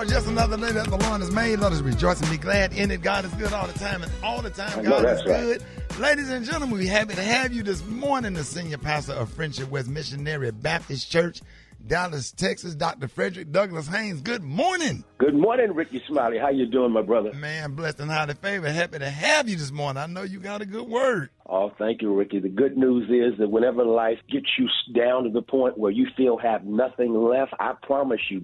y'all. Just another day that the Lord has made. Let us rejoice and be glad in it. God is good all the time, and all the time God is good. Right. Ladies and gentlemen, we're happy to have you this morning, the senior pastor of Friendship West Missionary Baptist Church, Dallas, Texas, Dr. Frederick Douglass Haynes. Good morning. Good morning, Rickey Smiley. How you doing, my brother? Man, blessed and highly favored. Happy to have you this morning. I know you got a good word. Oh, thank you, Rickey. The good news is that whenever life gets you down to the point where you feel have nothing left, I promise you,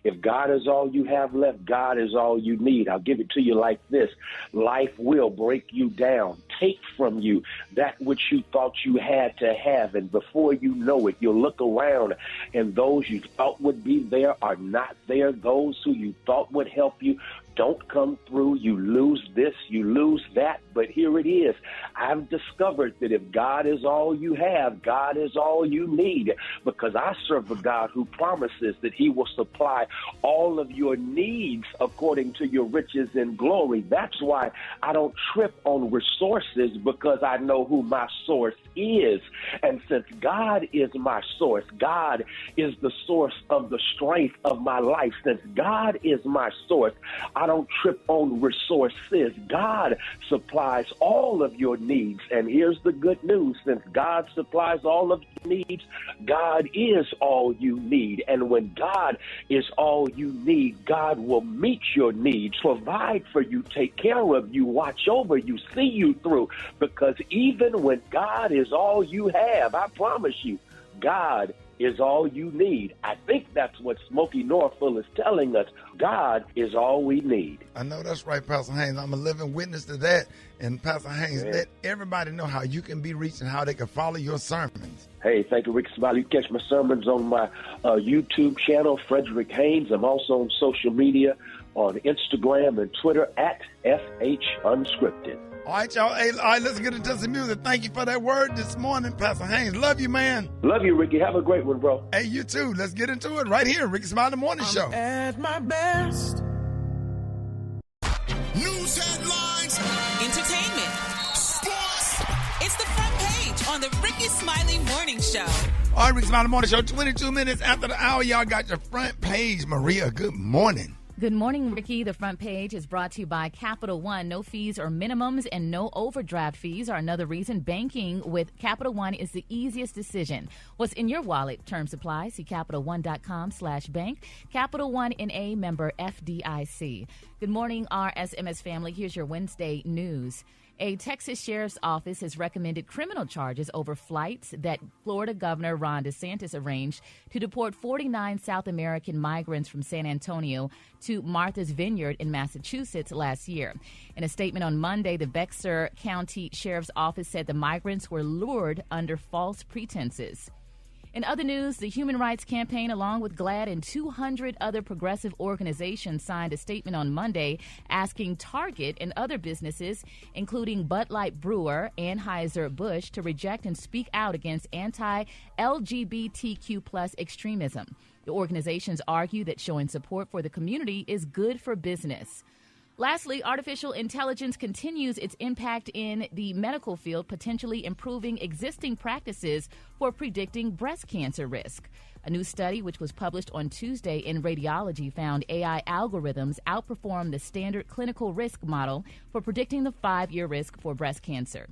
if God is all you have left, God is all you need. I'll give it to you like this. Life will break you down, take from you that which you thought you had to have, and before you know it, you'll look around, and those you thought would be there are not there. Those who you thought would help you don't come through. You lose this, you lose that. But here it is. I've discovered that if God is all you have, God is all you need, because I serve a God who promises that he will supply all of your needs according to your riches and glory. That's why I don't trip on resources, because I know who my source is. And since God is my source, God is the source of the strength of my life. Since God is my source, I don't trip on resources. God supplies all of your needs. And here's the good news. Since God supplies all of your needs, God is all you need. And when God is all you need, God will meet your needs, provide for you, take care of you, watch over you, see you through. Because even when God is all you have, I promise you, God is all you need. I think that's what Smokey Norfolk is telling us. God is all we need. I know that's right, Pastor Haynes. I'm a living witness to that. And Pastor Haynes, let everybody know how you can be reached and how they can follow your sermons. Hey, thank you, Rick Smiley. You can catch my sermons on my YouTube channel, Frederick Haynes. I'm also on social media on Instagram and Twitter at FH Unscripted. All right, y'all. Hey, all right, let's get into some music. Thank you for that word this morning, Pastor Haynes. Love you, man. Love you, Ricky. Have a great one, bro. Hey, you too. Let's get into it right here, Rickey Smiley Morning Show. At my best. News headlines. Entertainment. Sports. It's the front page on the Rickey Smiley Morning Show. All right, Rickey Smiley Morning Show. 22 minutes after the hour, y'all got your front page. Maria, good morning. Good morning, Ricky. The front page is brought to you by Capital One. No fees or minimums and no overdraft fees are another reason banking with Capital One is the easiest decision. What's in your wallet? Term supply. See CapitalOne.com/bank. Capital One NA, member FDIC. Good morning, RSMS family. Here's your Wednesday news. A Texas sheriff's office has recommended criminal charges over flights that Florida Governor Ron DeSantis arranged to deport 49 South American migrants from San Antonio to Martha's Vineyard in Massachusetts last year. In a statement on Monday, the Bexar County Sheriff's Office said the migrants were lured under false pretenses. In other news, the Human Rights Campaign, along with GLAAD and 200 other progressive organizations, signed a statement on Monday asking Target and other businesses, including Bud Light Brewer, Anheuser-Busch, to reject and speak out against anti-LGBTQ+ extremism. The organizations argue that showing support for the community is good for business. Lastly, artificial intelligence continues its impact in the medical field, potentially improving existing practices for predicting breast cancer risk. A new study, which was published on Tuesday in Radiology, found AI algorithms outperform the standard clinical risk model for predicting the 5-year risk for breast cancer.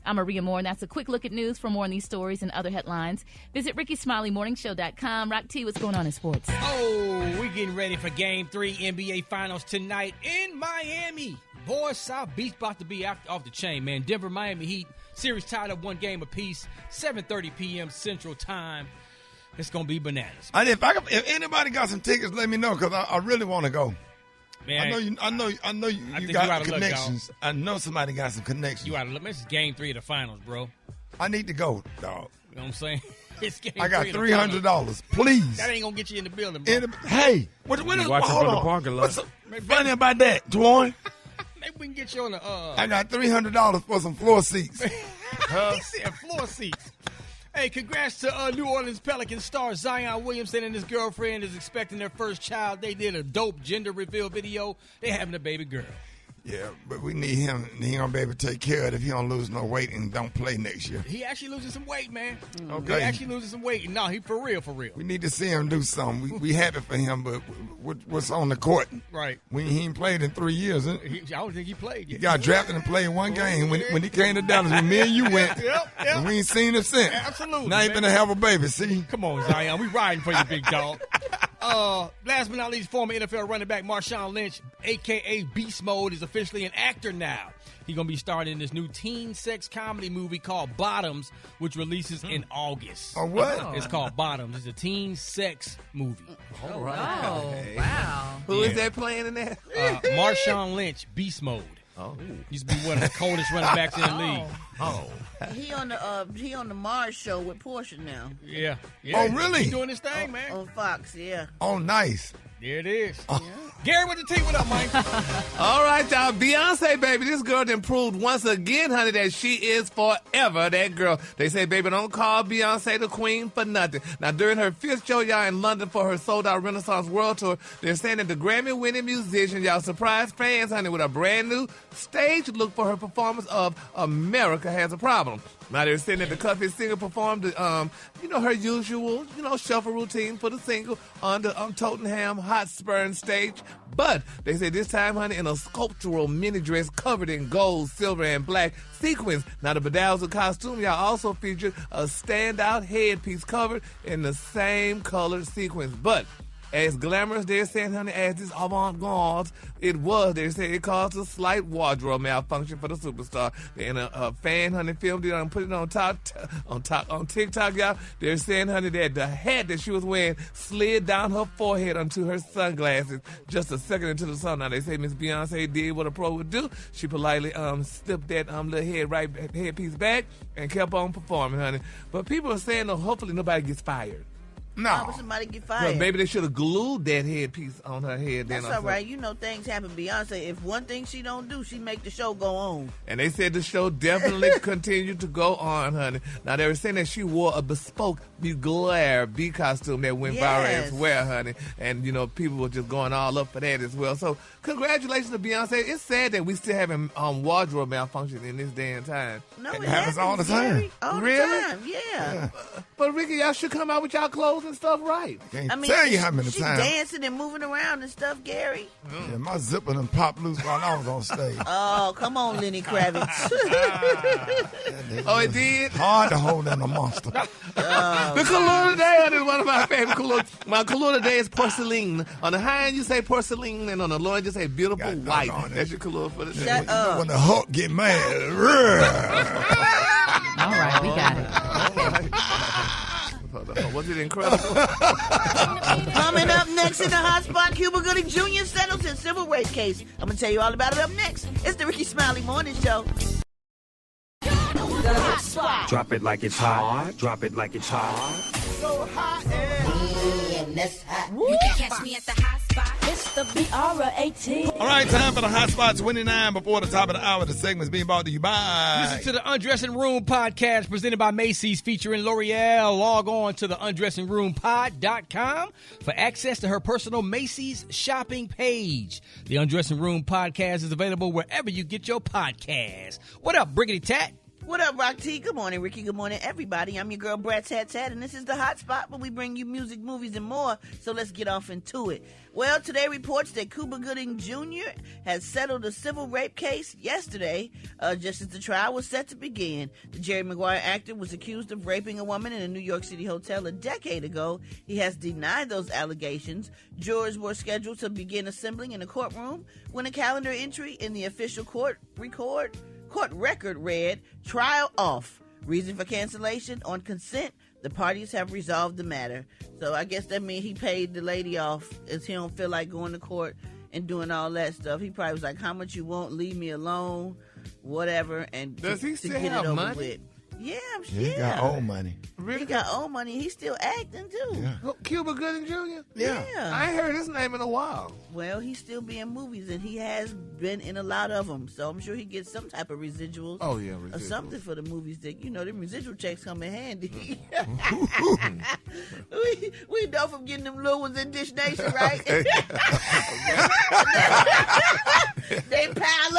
I'm Maria Moore, and that's a quick look at news. For more on these stories and other headlines, visit RickeySmileyMorningShow.com. Rock T, what's going on in sports? Oh, we're getting ready for Game 3 NBA Finals tonight in Miami. Boy, South Beach about to be off the chain, man. Denver, Miami Heat, series tied up 1 game apiece, 7:30 p.m. Central Time. It's going to be bananas. If anybody got some tickets, let me know, because I really want to go. Man, I know you got connections. I know somebody got some connections. You ought to look. This is Game 3 of the finals, bro. I need to go, dog. You know what I'm saying? It's Game I got 3 $300. Please. That ain't gonna get you in the building, bro. Hey, what is watching from the parking lot? What's funny about that, Dwan? Maybe we can get you on the. I got $300 for some floor seats. He said floor seats. Hey, congrats to New Orleans Pelicans star Zion Williamson and his girlfriend is expecting their first child. They did a dope gender reveal video. They're having a baby girl. Yeah, but we need him. He ain't gonna be able to take care of it if he don't lose no weight and don't play next year. He actually losing some weight, man. Okay. He actually losing some weight. No, he for real. We need to see him do something. We happy for him, but what's on the court? Right. He ain't played in 3 years. I don't think he played yet. He got drafted and played one game when he came to Dallas. When me and you went, and we ain't seen him since. Absolutely. Now he finna have a baby. See? Come on, Zion. We riding for you, big dog. Last but not least, former NFL running back Marshawn Lynch, a.k.a. Beast Mode, is officially an actor now. He's going to be starring in this new teen sex comedy movie called Bottoms, which releases in August. Oh, what? It's called Bottoms. It's a teen sex movie. All right. Oh, wow. Who is that playing in that? Marshawn Lynch, Beast Mode. Oh. Used to be one of the coldest running backs in the league. Oh. He on the Mars show with Portia now. Yeah. Oh, really? He's doing his thing, man. On Fox, yeah. Oh, nice. There it is. Gary with the T. What up, Mike? All right, y'all. Beyonce, baby. This girl done proved once again, honey, that she is forever that girl. They say, baby, don't call Beyonce the queen for nothing. Now, during her fifth show, y'all, in London for her sold-out Renaissance World Tour, they're saying that the Grammy-winning musician, y'all, surprised fans, honey, with a brand-new stage look for her performance of America Has a Problem. Now, they're saying that the Cuffy singer performed, her usual, shuffle routine for the single on the Tottenham Hotspur stage. But they say this time, honey, in a sculptural mini dress covered in gold, silver, and black sequins. Now, the bedazzled costume, y'all, also featured a standout headpiece covered in the same colored sequins. But as glamorous, they're saying, honey, as this avant-garde it was, they say it caused a slight wardrobe malfunction for the superstar. And a fan, honey, filmed it and put it on TikTok, y'all. They're saying, honey, that the hat that she was wearing slid down her forehead onto her sunglasses just a second into the sun. Now, they say Miss Beyonce did what a pro would do. She politely slipped that little headpiece back and kept on performing, honey. But people are saying, hopefully nobody gets fired. No. Why would somebody get fired? Well, maybe they should have glued that headpiece on her head. That's all right. Things happen. Beyonce, if one thing she don't do, she make the show go on. And they said the show definitely continued to go on, honey. Now, they were saying that she wore a bespoke bee costume that went viral as well, honey. And, people were just going all up for that as well. So, congratulations to Beyonce. It's sad that we still having wardrobe malfunction in this day and time. No, it happens all the time. All the Really? time, yeah. But, Ricky, y'all should come out with y'all clothes and stuff right. Can't tell you how many she times. dancing and moving around and stuff, Gary. Yeah, my zipper done popped loose while I was on stage. Oh, come on, Lenny Kravitz. Oh, it did? Hard to hold in a monster. The color today, honey, is one of my favorite colors. My color today is porcelain. On the high end, you say porcelain, and on the low end, you say beautiful white. That's your color for the day. Shut up. When the Hulk get mad. All right, we got it. Was it incredible? Coming up next in the hot spot, Cuba Gooding Jr. settles his civil rights case. I'm going to tell you all about it up next. It's the Rickey Smiley Morning Show. The hot spot. Drop it like it's hot. Drop it like it's hot. So hot and that's hot. You can catch me at the hot spot. It's the BR18. All right, time for the Hot Spot 29 before the top of the hour. The segment's being brought to you by... Listen to the Undressing Room podcast presented by Macy's featuring L'Oreal. Log on to the undressingroompod.com for access to her personal Macy's shopping page. The Undressing Room podcast is available wherever you get your podcasts. What up, Briggity Tat? What up, Rock T? Good morning, Ricky. Good morning, everybody. I'm your girl, Brat Tat Tat, and this is the Hot Spot where we bring you music, movies, and more. So let's get off into it. Well, today reports that Cuba Gooding Jr. has settled a civil rape case yesterday, just as the trial was set to begin. The Jerry Maguire actor was accused of raping a woman in a New York City hotel a decade ago. He has denied those allegations. Jurors were scheduled to begin assembling in the courtroom when a calendar entry in the official court record read, trial off. Reason for cancellation on consent. The parties have resolved the matter. So I guess that means he paid the lady off as he don't feel like going to court and doing all that stuff. He probably was like, how much you want? Leave me alone, whatever. And Does he to still get have it over money? with. Yeah, I'm sure. He got old money. He got old money. He's still acting, too. Yeah. Cuba Gooding Jr.? Yeah. I ain't heard his name in a while. Well, he's still be in movies, and he has been in a lot of them. So I'm sure he gets some type of residuals. Oh, yeah, Or residuals. something for the movies that, them residual checks come in handy. we know from getting them little ones in Dish Nation, right? They pile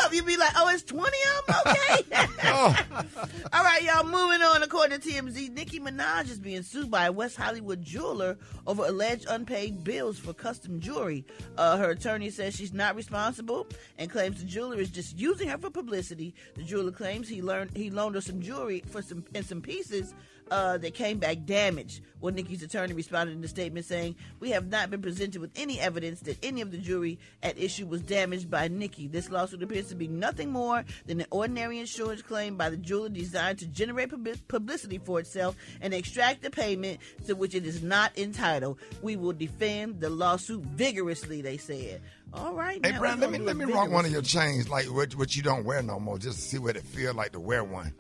All right, y'all, moving on. According to TMZ, Nicki Minaj is being sued by a West Hollywood jeweler over alleged unpaid bills for custom jewelry. Her attorney says she's not responsible and claims the jeweler is just using her for publicity. The jeweler claims he loaned her some jewelry for some pieces that came back damaged. Well, Nicki's attorney responded in a statement saying, "We have not been presented with any evidence that any of the jewelry at issue was damaged by Nicki. This lawsuit appears to be nothing more than an ordinary insurance claim by the jeweler designed to generate publicity for itself and extract the payment to which it is not entitled. We will defend the lawsuit vigorously," they said. All right. Hey, Brad, let me rock one of your chains, like what you don't wear no more, just to see what it feels like to wear one.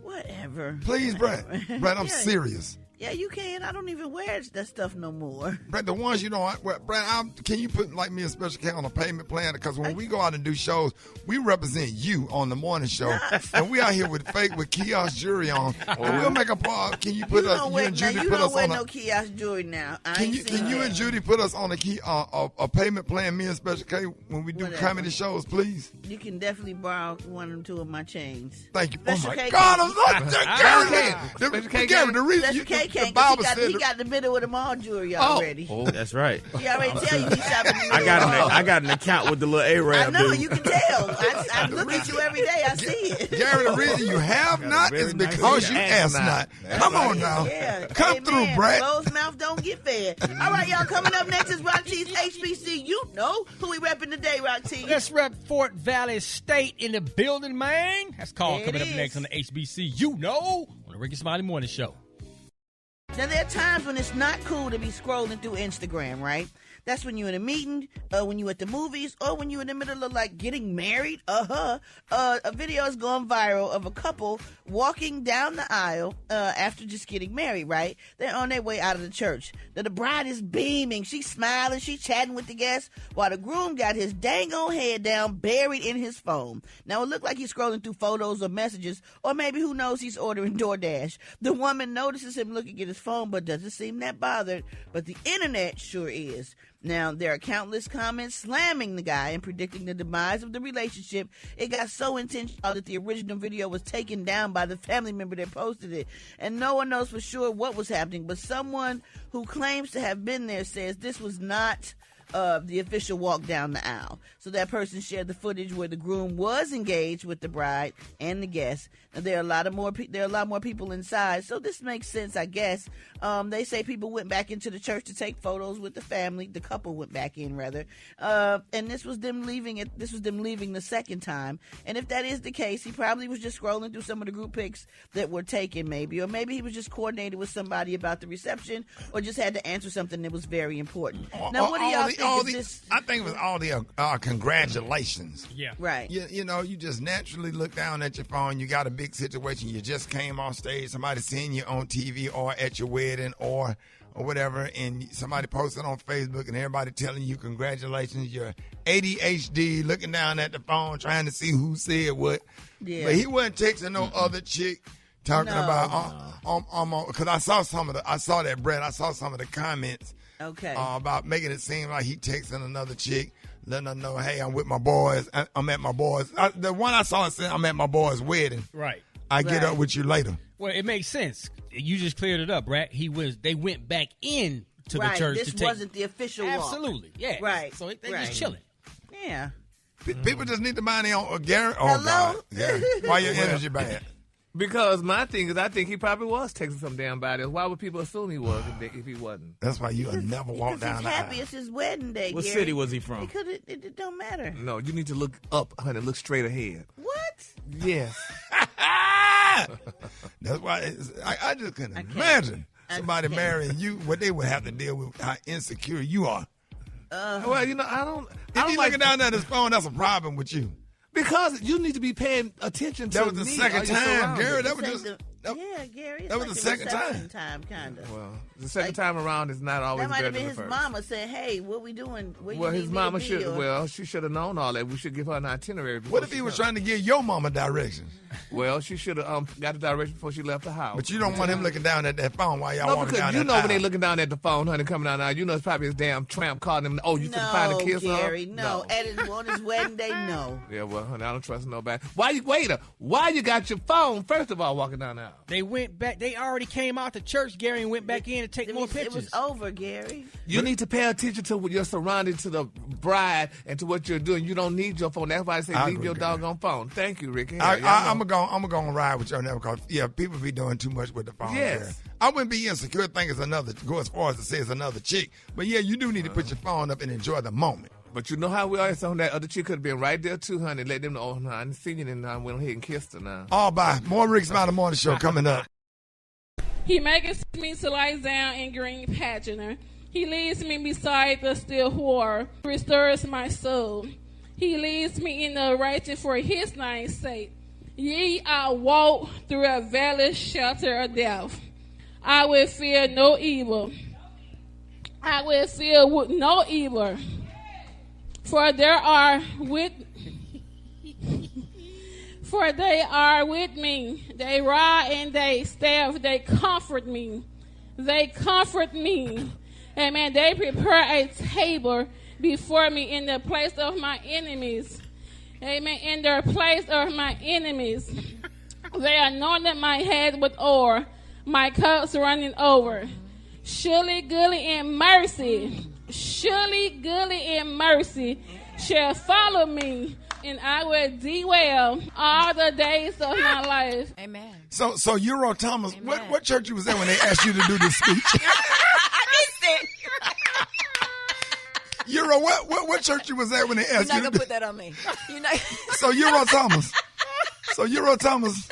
Whatever. Please, Brad. Brad, I'm serious. Yeah, you can. I don't even wear that stuff no more. Brad, the ones you don't wear, Brad, can you put like me a special account on a payment plan? Because when we go out and do shows, we represent you on the morning show, and we out here with kiosk jewelry on. And we'll make a part. Can you put us? You and Judy put us on. You don't wear no kiosk jewelry now. Can you and Judy put us on a payment plan? Me and Special K when we do comedy shows, please. You can definitely borrow one or two of my chains. Thank you. Oh my God, I'm not Gary. The reason you. He got the middle of them all jewelry already. Oh, that's right. He already tell you he's shopping. I got an account with the little Arab. I know, you can tell. I look at you every day. I see it. Gary, the reason you have not is because you ask not. Come on now. Yeah. Come through, Brad. Closed mouth don't get fed. All right, y'all. Coming up next is Rock T's HBC. You know who we repping today, Rock T. Let's rep Fort Valley State in the building, man. That's called coming up next on the HBC. You know, on the Rickey Smiley Morning Show. Now, there are times when it's not cool to be scrolling through Instagram, right? That's when you're in a meeting, when you're at the movies, or when you're in the middle of, like, getting married. A video is going viral of a couple walking down the aisle after just getting married, right? They're on their way out of the church. Now, the bride is beaming. She's smiling. She's chatting with the guests, while the groom got his dang old head down, buried in his phone. Now, it looked like he's scrolling through photos or messages, or maybe, who knows, he's ordering DoorDash. The woman notices him looking at his phone, but doesn't seem that bothered. But the internet sure is. Now, there are countless comments slamming the guy and predicting the demise of the relationship. It got so intentional that the original video was taken down by the family member that posted it. And no one knows for sure what was happening, but someone who claims to have been there says this was not the official walk down the aisle. So that person shared the footage where the groom was engaged with the bride and the guests. Now, there are a lot more people inside, so this makes sense, I guess. They say people went back into the church to take photos with the family. The couple went back in, rather. And this was them leaving the second time. And if that is the case, he probably was just scrolling through some of the group pics that were taken, maybe. Or maybe he was just coordinated with somebody about the reception, or just had to answer something that was very important. Now, what do y'all think of this? I think it was all the congratulations. Yeah. Right. You know, you just naturally look down at your phone. You got a big situation. You just came off stage. Somebody seeing you on TV or at your wedding or whatever, and somebody posted on Facebook and everybody telling you congratulations. You're ADHD, looking down at the phone, trying to see who said what. Yeah. But he wasn't texting no other chick talking about because I saw that, Brett. I saw some of the comments. Okay. About making it seem like he texting another chick, letting her know, hey, I'm with my boys. I'm at my boys. The one I saw said, I'm at my boy's wedding. Right. I get up with you later. Well, it makes sense. You just cleared it up, right? They went back in to the church. This wasn't the official walk. Absolutely. Yeah. Right. So they just chilling. Yeah. People just need to mind their own. Gary, Hello? God. Gary, why your energy bad? Because my thing is, I think he probably was texting some damn body. Why would people assume he was if he wasn't? That's why you'll never walk down the aisle. He's happy. It's his wedding day. What Gary. city was he from? It don't matter. No, you need to look up, honey. Look straight ahead. What? Yes. That's why I just couldn't imagine somebody marrying you. What they would have to deal with, how insecure you are. Well, you know, I don't. If he's looking down at his phone, that's a problem with you. Because you need to be paying attention to That was the second time, Gary. That was just Yeah, Gary. That was the second time. Kind of. Well, the second time around is not always better than the first. That might have been his mama saying, "Hey, what we doing? Well, his mama should. Well, she should have known all that. We should give her an itinerary. What if he was trying to give your mama directions? Well, she should have got the direction before she left the house. But you don't want him looking down at that phone while y'all walking down that you know aisle. when they looking down at the phone, honey, coming down now, you know it's probably his damn tramp calling him. Oh, you took find a kiss Gary, on? No, on his wedding day, no. Yeah, well, honey, I don't trust nobody. Why you got your phone, first of all, walking down the aisle? They went back. They already came out to church, Gary, and went back in to take more pictures. It was over, Gary. You need to pay attention to your surroundings, to the bride, and to what you're doing. You don't need your phone. That's why I say leave your doggone phone. Thank you, Ricky. I'm gonna ride with you on that because people be doing too much with the phone. Yes. There. I wouldn't be insecure. Think it's go as far as to say it's another chick. But yeah, you do need to put your phone up and enjoy the moment. But you know how we are. So that other chick could have been right there too, honey. Let them know. Oh, no, I didn't see you, and I went ahead and kissed her now. All bye. More Rickey Smiley Morning Show coming up. He makes me to lie down in green pasture. He leads me beside the still water, restores my soul. He leads me in the righteous for his name's sake. Yea, I walk through a valley shelter of death. I will fear no evil. I will fear no evil. For they are with me. They rod and they staff, they comfort me. They comfort me. Amen. They prepare a table before me in the place of my enemies. Amen. In the place of my enemies. They anointed my head with oil, my cups running over. Surely goodness and mercy shall follow me, and I will dwell all the days of my life. Amen. So Euro Thomas, what church you was at when they asked you to do this speech? Euro, what church you was at when they asked you? You're not gonna put that on me. So Euro Thomas,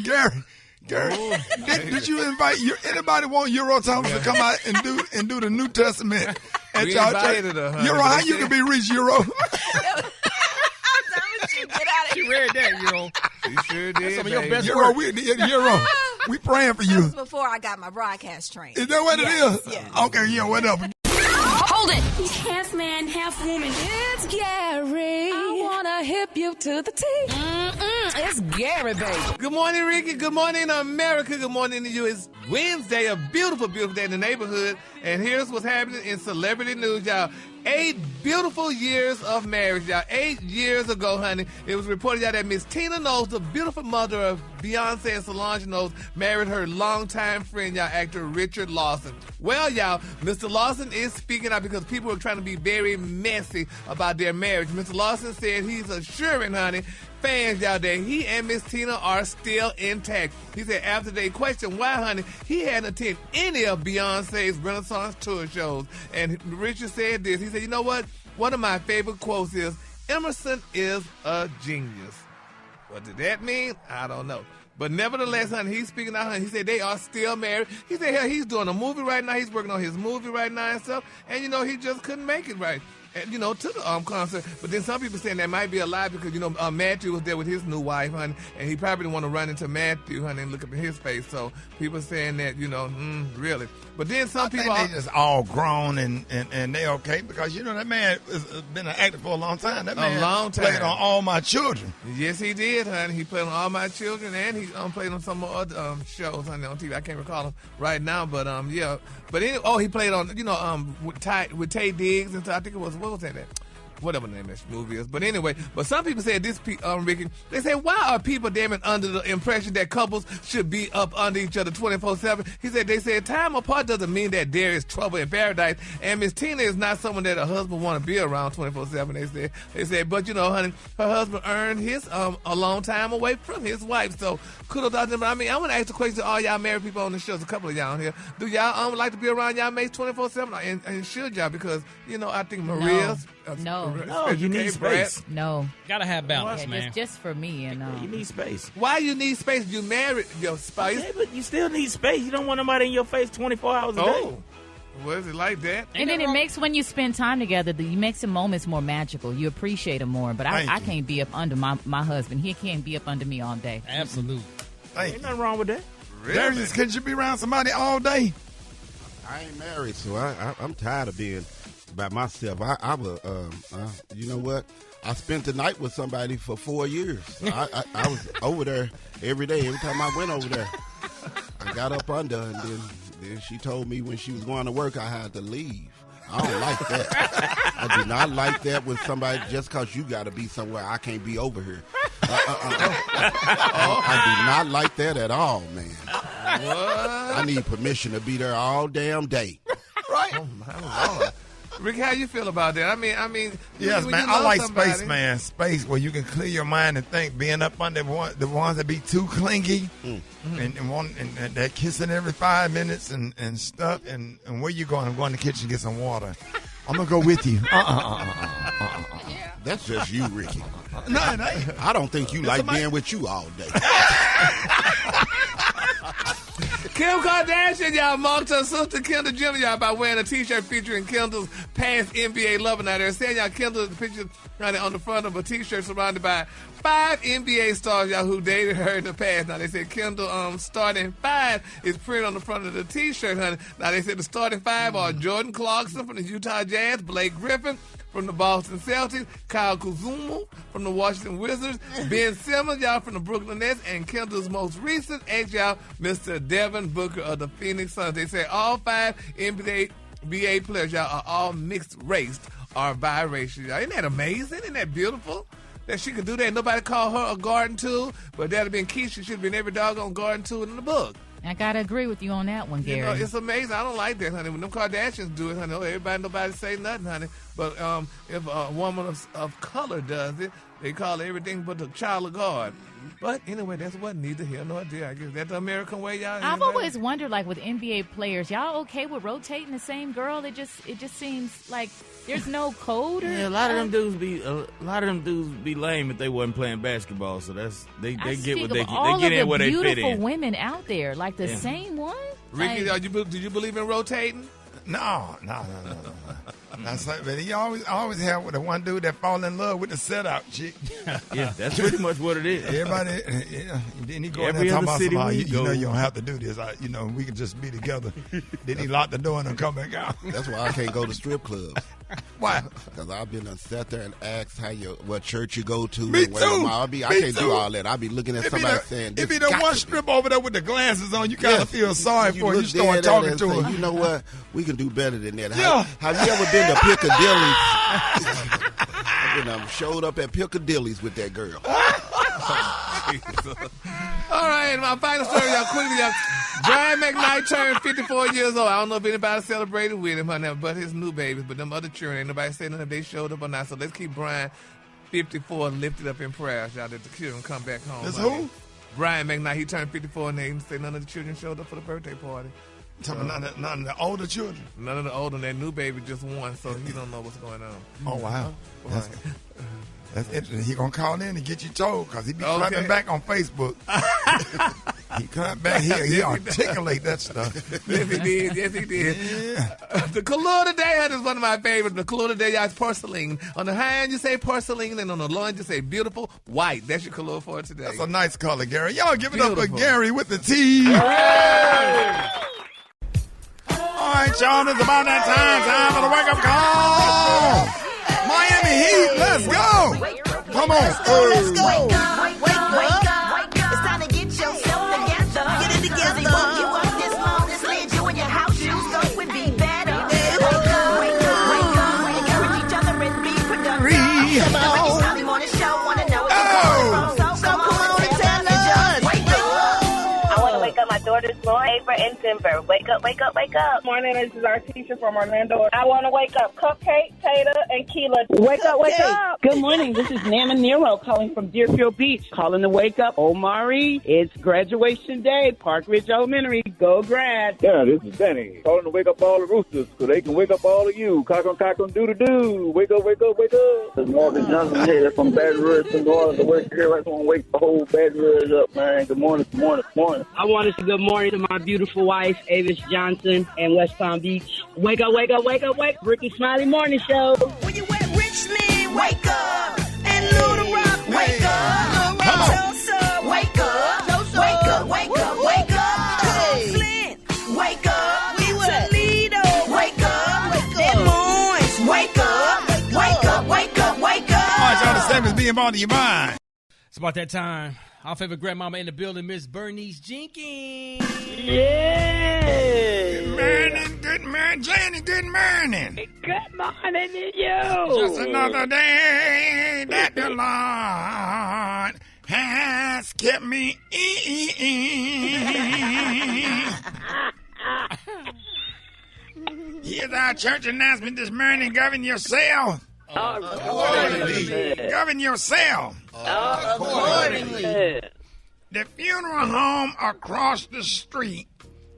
Gary, did you invite anybody want Euro Thomas to come out and do the New Testament at y'all church? Euro, how you can be reached, Euro? Get out of She read that, Euro. You sure did. Some of your best Euro, work. Euro, we praying for you. That was before I got my broadcast training. Is that what it is? Yeah. Okay, yeah, whatever. Hold it. He's half man, half woman. It's Gary. I wanna hip you to the T. It's Gary, baby. Good morning, Ricky. Good morning, America. Good morning to you. It's Wednesday, a beautiful, beautiful day in the neighborhood. And here's what's happening in celebrity news, y'all. 8 beautiful years of marriage, y'all. 8 years ago, honey, it was reported, y'all, that Miss Tina Knowles, the beautiful mother of Beyonce and Solange Knowles, married her longtime friend, y'all, actor Richard Lawson. Well, y'all, Mr. Lawson is speaking out because people are trying to be very messy about their marriage. Mr. Lawson said he's assuring, honey, fans, y'all, that he and Miss Tina are still intact. He said after they questioned why, honey, he hadn't attended any of Beyonce's Renaissance tour shows. And Richard said this. He said, you know what? One of my favorite quotes is, Emerson is a genius. What did that mean? I don't know. But nevertheless, honey, he's speaking out, honey. He said they are still married. He said, hell, he's doing a movie right now. He's working on his movie right now and stuff. And, he just couldn't make it right. And, to the concert. But then some people saying that might be a lie because, Matthew was there with his new wife, honey, and he probably didn't want to run into Matthew, honey, and look up in his face. So people saying that, really. But then some people they just all grown and they okay because, that man has been an actor for a long time. That man played on All My Children. Yes, he did, honey. He played on All My Children and he played on some other shows, honey, on TV. I can't recall them right now, but yeah. But anyway, he played on, with Tay Diggs and stuff. I think it was, what was that? Whatever the name of that movie is. But anyway, some people said this, Ricky, they said, why are people damn it under the impression that couples should be up under each other 24/7? They said time apart doesn't mean that there is trouble in paradise. And Miss Tina is not someone that a husband want to be around 24/7, they said, but honey, her husband earned his a long time away from his wife. So kudos out to them. I want to ask the question to all y'all married people on the show, a couple of y'all on here. Do y'all like to be around y'all mates 24/7? And should y'all? Because, I think Maria's... No, you need space. No. Gotta have balance, man. Just for me. You need space. Why you need space? You married your spouse. Okay, but you still need space. You don't want nobody in your face 24 hours a day. Oh. Was it like that? And then it makes, when you spend time together, you makes the moments more magical. You appreciate them more. But I can't be up under my husband. He can't be up under me all day. Absolutely. Ain't nothing wrong with that. Really? Darius, could you be around somebody all day? I ain't married, so I'm tired of being by myself. I was, you know what? I spent the night with somebody for 4 years. I was over there every day. Every time I went over there, I got up under, and then she told me when she was going to work I had to leave. I don't like that. I do not like that with somebody just because you got to be somewhere I can't be over here. I do not like that at all, man. What? I need permission to be there all damn day. Right? Oh, my Lord. Rick, how you feel about that? I mean, yes, man. I like space, man. Space where you can clear your mind and think. Being up under the ones that be too clingy, and that kissing every 5 minutes and stuff. And where you going? I'm going to the kitchen to get some water. I'm gonna go with you. That's just you, Ricky. No, it ain't. I don't think you like being with you all day. Kim Kardashian, y'all, marked her sister Kendall Jenner, y'all, by wearing a T-shirt featuring Kendall's past NBA lover. Now, they're saying, y'all, Kendall's picture right on the front of a T-shirt surrounded by 5 NBA stars, y'all, who dated her in the past. Now, they said Kendall starting 5 is printed on the front of the T-shirt, honey. Now, they said the starting 5 are Jordan Clarkson from the Utah Jazz, Blake Griffin from the Boston Celtics, Kyle Kuzma from the Washington Wizards, Ben Simmons, y'all, from the Brooklyn Nets, and Kendall's most recent ex, y'all, Mr. Devin Booker of the Phoenix Suns. They say all 5 NBA players, y'all, are all mixed race or biracial, y'all. Isn't that amazing? Isn't that beautiful? That she could do that. Nobody called her a garden tool, but that'd have been Keisha. She should have been every doggone garden tool in the book. I gotta agree with you on that one, Gary. You know, it's amazing. I don't like that, honey. When them Kardashians do it, honey, nobody say nothing, honey. But if a woman of color does it, they call it everything but the child of God. But anyway, that's what neither here nor there. I guess that's the American way, y'all. I've always wondered, like with NBA players, y'all okay with rotating the same girl? It just seems like there's no code. Yeah, a lot of them dudes be lame if they wasn't playing basketball. So they get what they get in where they fit in. Beautiful women out there, like the same one. Ricky, do you believe in rotating? No. That's like, but he always have the one dude that fall in love with the set-out chick. Yeah, that's pretty much what it is. Everybody, then he go in there talking about somebody, you know you don't have to do this. We can just be together. Then he lock the door and then come back out. That's why I can't go to strip clubs. Why? Because I've been sat there and asked what church you go to. Me too. I can't do all that. I'll be looking at somebody saying, if he don't one strip over there with the glasses on, you kind of feel sorry for him. You start talking to him. You know what? We can do better than that. Yeah. Have you ever been to Piccadilly's? I showed up at Piccadilly's with that girl. All right, my final story, y'all, quickly, y'all. Brian McKnight turned 54 years old. I don't know if anybody celebrated with him, honey, but his new babies, but them other children, ain't nobody saying if they showed up or not. So let's keep Brian 54 lifted up in prayer, y'all, that the children come back home. That's who? Brian McKnight. He turned 54 and they didn't say none of the children showed up for the birthday party. Talking about none of the older children? None of the older. That new baby just won, so he don't know what's going on. Oh, wow. That's interesting. He going to call in and get you told because he be clapping back on Facebook. He clap back here. He articulate that stuff. Yes, he did. Yes, he did. Yeah. The color today is one of my favorites. The color today, y'all, is porcelain. On the high end, you say porcelain, and on the low end, you say beautiful white. That's your color for today. That's a nice color, Gary. Y'all give it up for Gary with the T. Hooray! All right, y'all, it's about that time for the wake-up call. Miami Heat, let's go. Come on. Let's go. Wake up. It's time to get yourself together. Get it together. You up this long, this lid, you in your house shoes, so it would be better. Wake up. Encourage each other and be productive. The Rickey Smiley Morning Show, wanna know what's going on. So come on and tell us. Wake up. I want to wake up my daughters, Lauren, Ava, and Denver. Wake up. Morning, this is our teacher from Orlando. I want to wake up Cupcake, Tater, and Keela. Wake up. Good morning, this is Nana Nero calling from Deerfield Beach. Calling to wake up Omari. It's graduation day, Park Ridge Elementary. Go grad. Yeah, this is Benny. Calling to wake up all the roosters so they can wake up all of you. Cock on, doo-doo-doo. Wake up. This is Marvin Johnson here from Baton Rouge, New Orleans. I work here. I just want to wake the whole Baton Rouge up, man. Good morning. I want to say good morning to my beautiful wife, Avis Johnson, in West Palm Beach. Wake up. Rickey Smiley Morning Show. When you at Richmond, wake up. And Little Rock, wake up. Tulsa, wake up. Wake up. be brought to you by. It's about that time. Our favorite grandmama in the building, Miss Bernice Jenkins. Yeah. Good morning, good morning, Jenny. Good morning. Good morning to you. Just another day that the Lord has kept me in. Here's our church announcement this morning. Govern yourself. Accordingly. Govern yourself. Accordingly. The funeral home across the street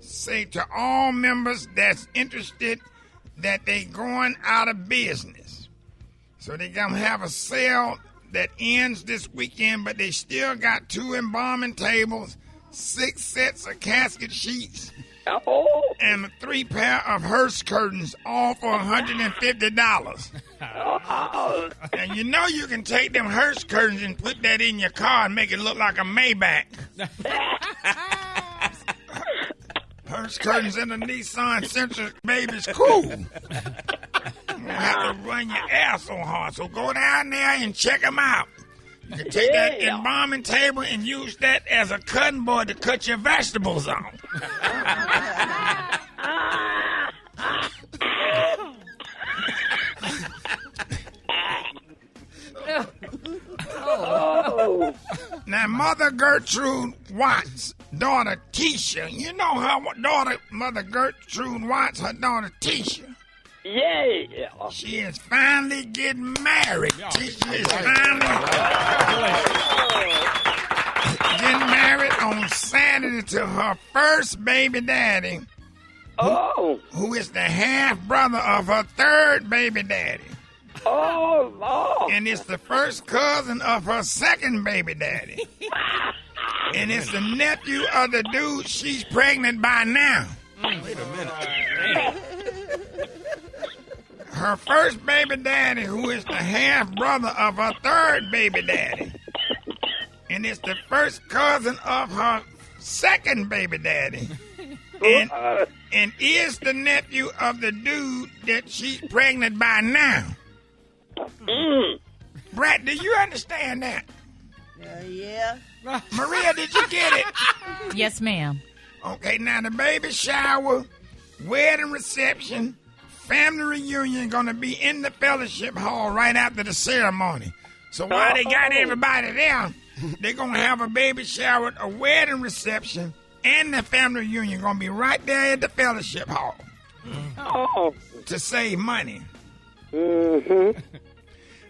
say to all members that's interested that they going out of business. So they gonna have a sale that ends this weekend, but they still got 2 embalming tables, 6 sets of casket sheets, and 3 pair of hearse curtains, all for $150. And you know you can take them hearse curtains and put that in your car and make it look like a Maybach. Hearse curtains in the Nissan Sentra, baby's cool. You don't have to run your ass so hard. So go down there and check them out. You can take that embalming table and use that as a cutting board to cut your vegetables on. Now, Mother Gertrude Watts' daughter Tisha, you know her daughter, Mother Gertrude Watts, her daughter Tisha. Yeah. She is finally getting married. Tisha is finally getting married on Saturday to her first baby daddy, who is the half-brother of her third baby daddy. And it's the first cousin of her second baby daddy. And it's the nephew of the dude she's pregnant by now. Wait a minute. Her first baby daddy, who is the half-brother of her third baby daddy. And it's the first cousin of her second baby daddy. And is the nephew of the dude that she's pregnant by now. Brett, do you understand that? Yeah. Maria, did you get it? Yes, ma'am. Okay, now the baby shower, wedding reception, family reunion going to be in the fellowship hall right after the ceremony. So while they got everybody there, they're going to have a baby shower, a wedding reception, and the family reunion going to be right there at the fellowship hall to save money.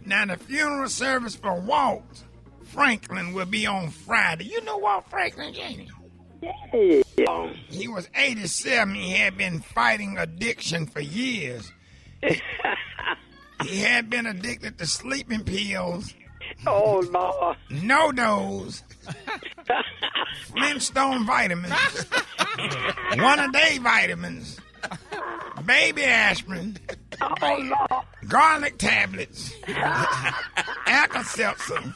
Now, the funeral service for Walt Franklin will be on Friday. You know Walt Franklin, Janie? Yeah. He was 87. He had been fighting addiction for years. He had been addicted to sleeping pills. Oh, no. No-dos. Flintstone vitamins. One-a-day vitamins. Baby aspirin. Oh, no. Garlic tablets. Alka-Seltzer.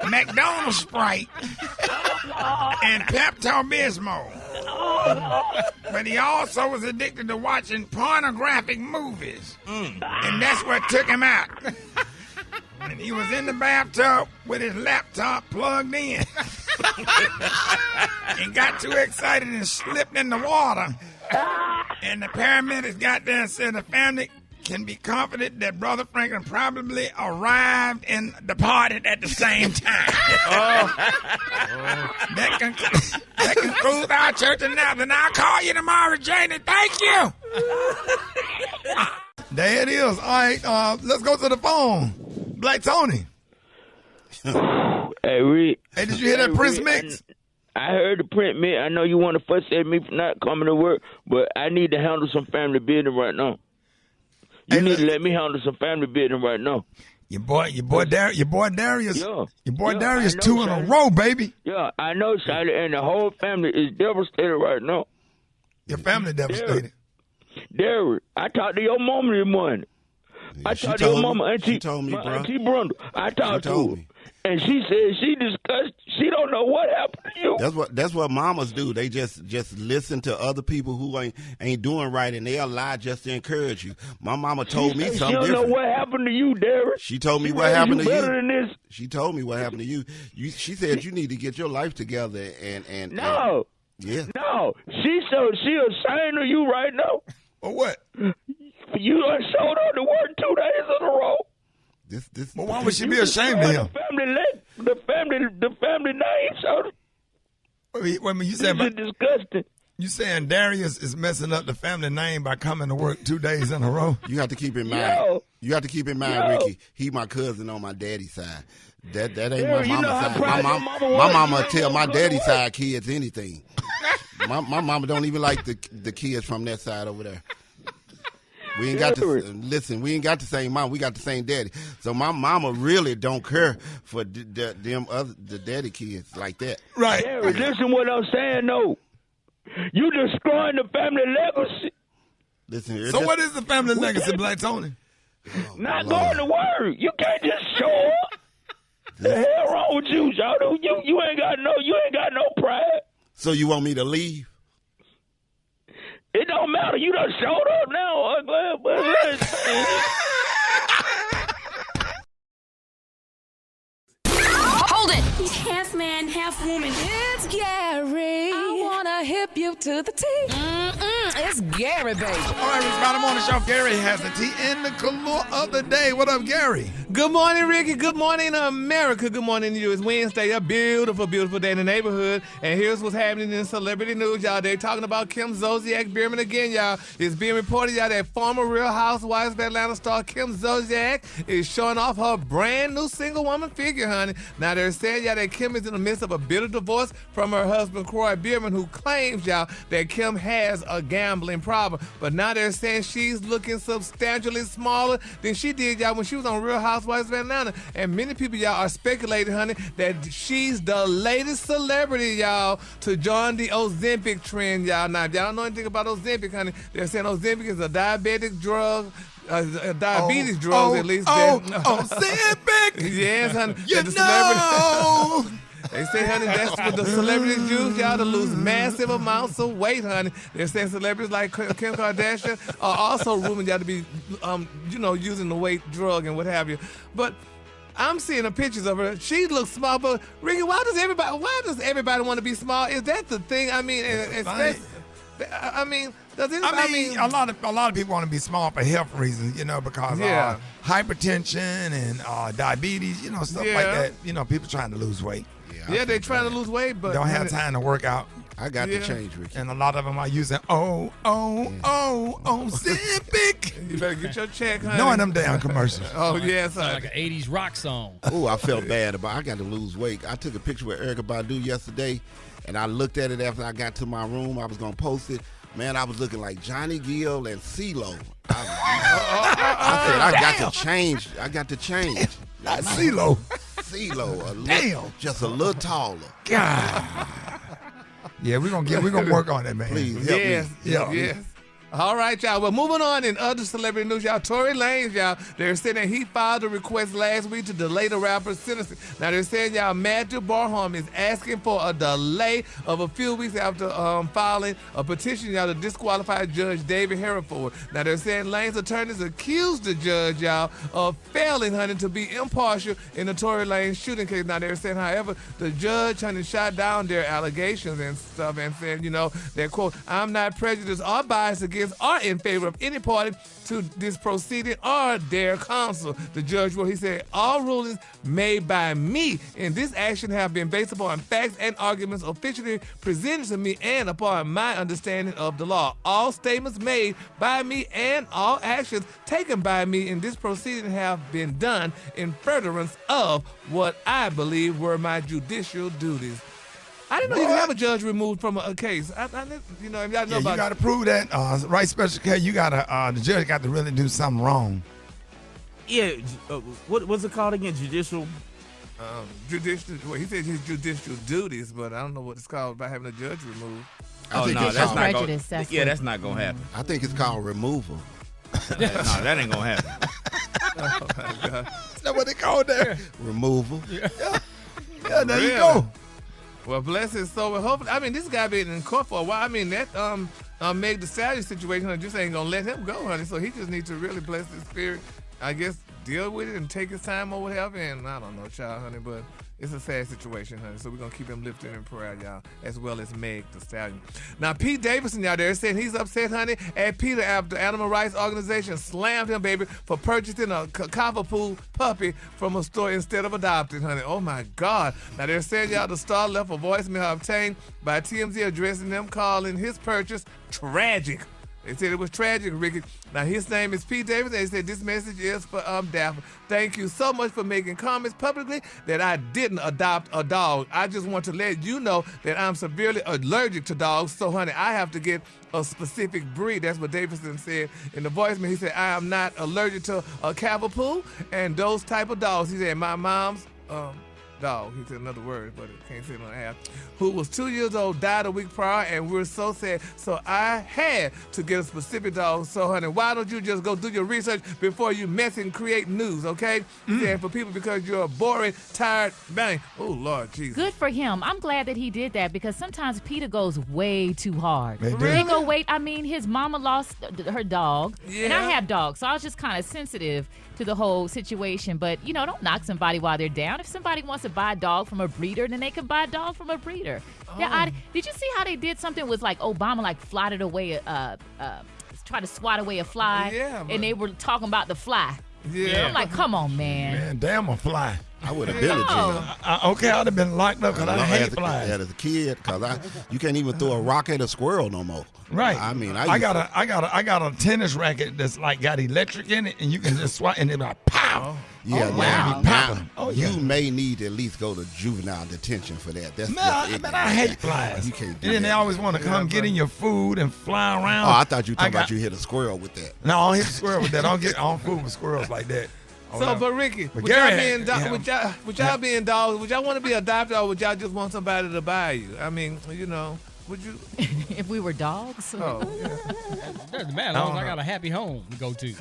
McDonald's Sprite. And Pepto-Bismol. But he also was addicted to watching pornographic movies. And that's what took him out. And he was in the bathtub with his laptop plugged in. And got too excited and slipped in the water. And the paramedics got there and said the family can be confident that Brother Franklin probably arrived and departed at the same time. That concludes our church announcement. I'll call you tomorrow, Janie. Thank you. There it is. All right, let's go to the phone. Black Tony. Hey, Rick. Hey, did you hear that Prince mix? I heard the print mix. I know you want to fuss at me for not coming to work, but I need to handle some family business right now. You need to let me handle some family business right now. Your boy Darius. Yeah. Your boy Darius 2 in a row, baby. Yeah, I know, Shiley, and the whole family is devastated right now. Your family devastated. Darius, I talked to your mama this morning. I talked to your mama, Auntie, she told me, bro. Auntie Brundle. I talked to her. And she said she discussed. She don't know what happened to you. That's what mamas do. They just listen to other people who ain't doing right, and they'll lie just to encourage you. My mama told me something different. She don't know what happened to you, Derek. She told me what happened to you. Better than this. She told me what happened to you. She said you need to get your life together and no. Yeah. No. She ashamed of you right now. Or what? You done showed up to work 2 days in a row. Well, why would she be ashamed of him? The family name, so. Wait a minute, you said this is disgusting. You saying Darius is messing up the family name by coming to work 2 days in a row? You have to keep in mind. Yo. You have to keep in mind, Ricky. He my cousin on my daddy's side. That ain't my mama's side. My mama tell my daddy's side kids anything. my mama don't even like the kids from that side over there. We ain't got we ain't got the same mom. We got the same daddy. So my mama really don't care for the daddy kids like that. Right. Derek, listen what I'm saying, though. You destroying the family legacy. Listen here. So what is the family legacy, Black Tony? Not going to work. You can't just show up. The hell wrong with you, y'all? You ain't got no pride. So you want me to leave? It don't matter. You done showed up now. Hold it! Half man, half woman. It's Gary. I wanna hip you to the T. It's Gary, baby. All right, Rickey Smiley Morning Show. Gary has the tea and the color of the day. What up, Gary? Good morning, Ricky. Good morning, America. Good morning to you. It's Wednesday, a beautiful, beautiful day in the neighborhood. And here's what's happening in celebrity news, y'all. They're talking about Kim Zolciak Biermann again, y'all. It's being reported, y'all, that former Real Housewives of Atlanta star Kim Zolciak is showing off her brand new single woman figure, honey. Now, they're saying, y'all, that Kim is in the midst of a bitter divorce from her husband, Croy Biermann, who claims, y'all, that Kim has a gambling problem. But now they're saying she's looking substantially smaller than she did, y'all, when she was on Real Housewives of Atlanta. And many people, y'all, are speculating, honey, that she's the latest celebrity, y'all, to join the Ozempic trend, y'all. Now, if y'all don't know anything about Ozempic, honey, they're saying Ozempic is a diabetic drug, diabetes drug, at least. Ozempic! Yes, honey. You know! They say, honey, that's what the celebrities use, y'all, to lose massive amounts of weight, honey. They're saying celebrities like Kim Kardashian are also rumored y'all to be, using the weight drug and what have you. But I'm seeing the pictures of her. She looks small, but Ricky, why does everybody want to be small? Is that the thing? I mean, a lot of people want to be small for health reasons, because hypertension and diabetes, stuff like that. People trying to lose weight. Yeah, they're trying to lose weight, but don't have time to work out. I got to change, Ricky. And a lot of them are using Ozempic. You better get your check, honey. Knowing them damn commercials. Oh, yes, honey. Like an 80s rock song. Oh, I felt bad about it. I got to lose weight. I took a picture with Erykah Badu yesterday, and I looked at it after I got to my room. I was going to post it. Man, I was looking like Johnny Gill and CeeLo. I said, I got to change. Not CeeLo. CeeLo. Just a little taller. God. Yeah, we're gonna work on that, man. Please help me. Yes. All right, y'all. Well, moving on in other celebrity news, y'all. Tory Lanez, y'all, they're saying that he filed a request last week to delay the rapper's sentencing. Now, they're saying, y'all, Matthew Barham is asking for a delay of a few weeks after filing a petition, y'all, to disqualify Judge David Hereford. Now, they're saying Lanez's attorneys accused the judge, y'all, of failing, honey, to be impartial in the Tory Lanez shooting case. Now, they're saying, however, the judge, honey, shot down their allegations and stuff and said, that, quote, I'm not prejudiced or biased against or in favor of any party to this proceeding or their counsel. The judge wrote, he said, all rulings made by me in this action have been based upon facts and arguments officially presented to me and upon my understanding of the law. All statements made by me and all actions taken by me in this proceeding have been done in furtherance of what I believe were my judicial duties. I didn't know you could have a judge removed from a case. You got to prove that. Right, special case. You got to. The judge got to really do something wrong. Yeah. What's it called again? Judicial. Judicial. Well, he said his judicial duties, but I don't know what it's called by having a judge removed. That's not going. Yeah, that's not going to happen. I think it's called removal. No, that ain't going to happen. Oh, my Is that what they call that? Removal. Yeah, there you go. Well, bless his soul. Hopefully, I mean, this guy been in court for a while. I mean, that Meg Thee Stallion situation, honey, just ain't gonna let him go, honey. So he just needs to really bless his spirit. I guess deal with it and take his time or whatever. And I don't know, child, honey, but it's a sad situation, honey. So we're gonna keep him lifted in prayer, y'all, as well as Meg Thee Stallion. Now, Pete Davidson, y'all, there saying he's upset, honey, at Peter after animal rights organization slammed him, baby, for purchasing a cockapoo puppy from a store instead of adopting, honey. Oh my God! Now they're saying, y'all, the star left a voicemail obtained by TMZ addressing them, calling his purchase tragic. They said it was tragic, Ricky. Now, his name is Pete Davidson. They said this message is for Daphne. Thank you so much for making comments publicly that I didn't adopt a dog. I just want to let you know that I'm severely allergic to dogs. So, honey, I have to get a specific breed. That's what Davidson said in the voicemail. He said, I am not allergic to a cavapoo and those type of dogs. He said, my mom's dog, he said another word, but it can't say it on air, who was 2 years old, died a week prior, and we're so sad. So I had to get a specific dog. So, honey, why don't you just go do your research before you mess and create news, okay? And for people, because you're a boring, tired, bang. Oh, Lord Jesus. Good for him. I'm glad that he did that because sometimes Peter goes way too hard. They do. They go wait. I mean, his mama lost her dog, and I have dogs, so I was just kind of sensitive to the whole situation. But, you know, don't knock somebody while they're down. If somebody wants to buy a dog from a breeder, then they can buy a dog from a breeder. Oh. Yeah, did you see how they did something with, like, Obama, like, flotted away, try to swat away a fly? Yeah. And they were talking about the fly. Yeah. I'm like, come on, man. Man, damn a fly. I would have been in jail. Okay, I'd have been locked up because I hate flies. As a kid, because you can't even throw a rock at a squirrel no more. Right. I mean, I got a tennis racket that's like got electric in it, and you can just swat, and it's like pow. Yeah, wow. You may need to at least go to juvenile detention for that. That's man, I hate flies. You can't do and then that. they always want to come get in your food and fly around. Oh, I thought you were talking about you hit a squirrel with that. No, I don't hit a squirrel with that. I don't fool with squirrels like that. So, but Ricky, would y'all being dogs, would y'all want to be adopted, or would y'all just want somebody to buy you? I mean, you know, would you? If we were dogs? Oh, yeah. Doesn't matter. As long as I got a happy home to go to.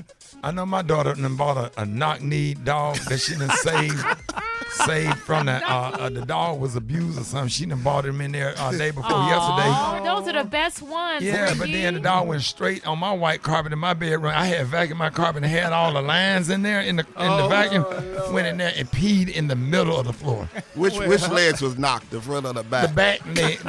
I know my daughter done bought a knock-knee dog that she done saved from the dog was abused or something. She done bought him in there day before yesterday. Those are the best ones. Yeah, Ricky. but then the dog went straight on my white carpet in my bedroom. I had vacuumed my carpet and had all the lines in there in the vacuum. Went in there and peed in the middle of the floor. Which legs was knocked, the front or the back? The back leg,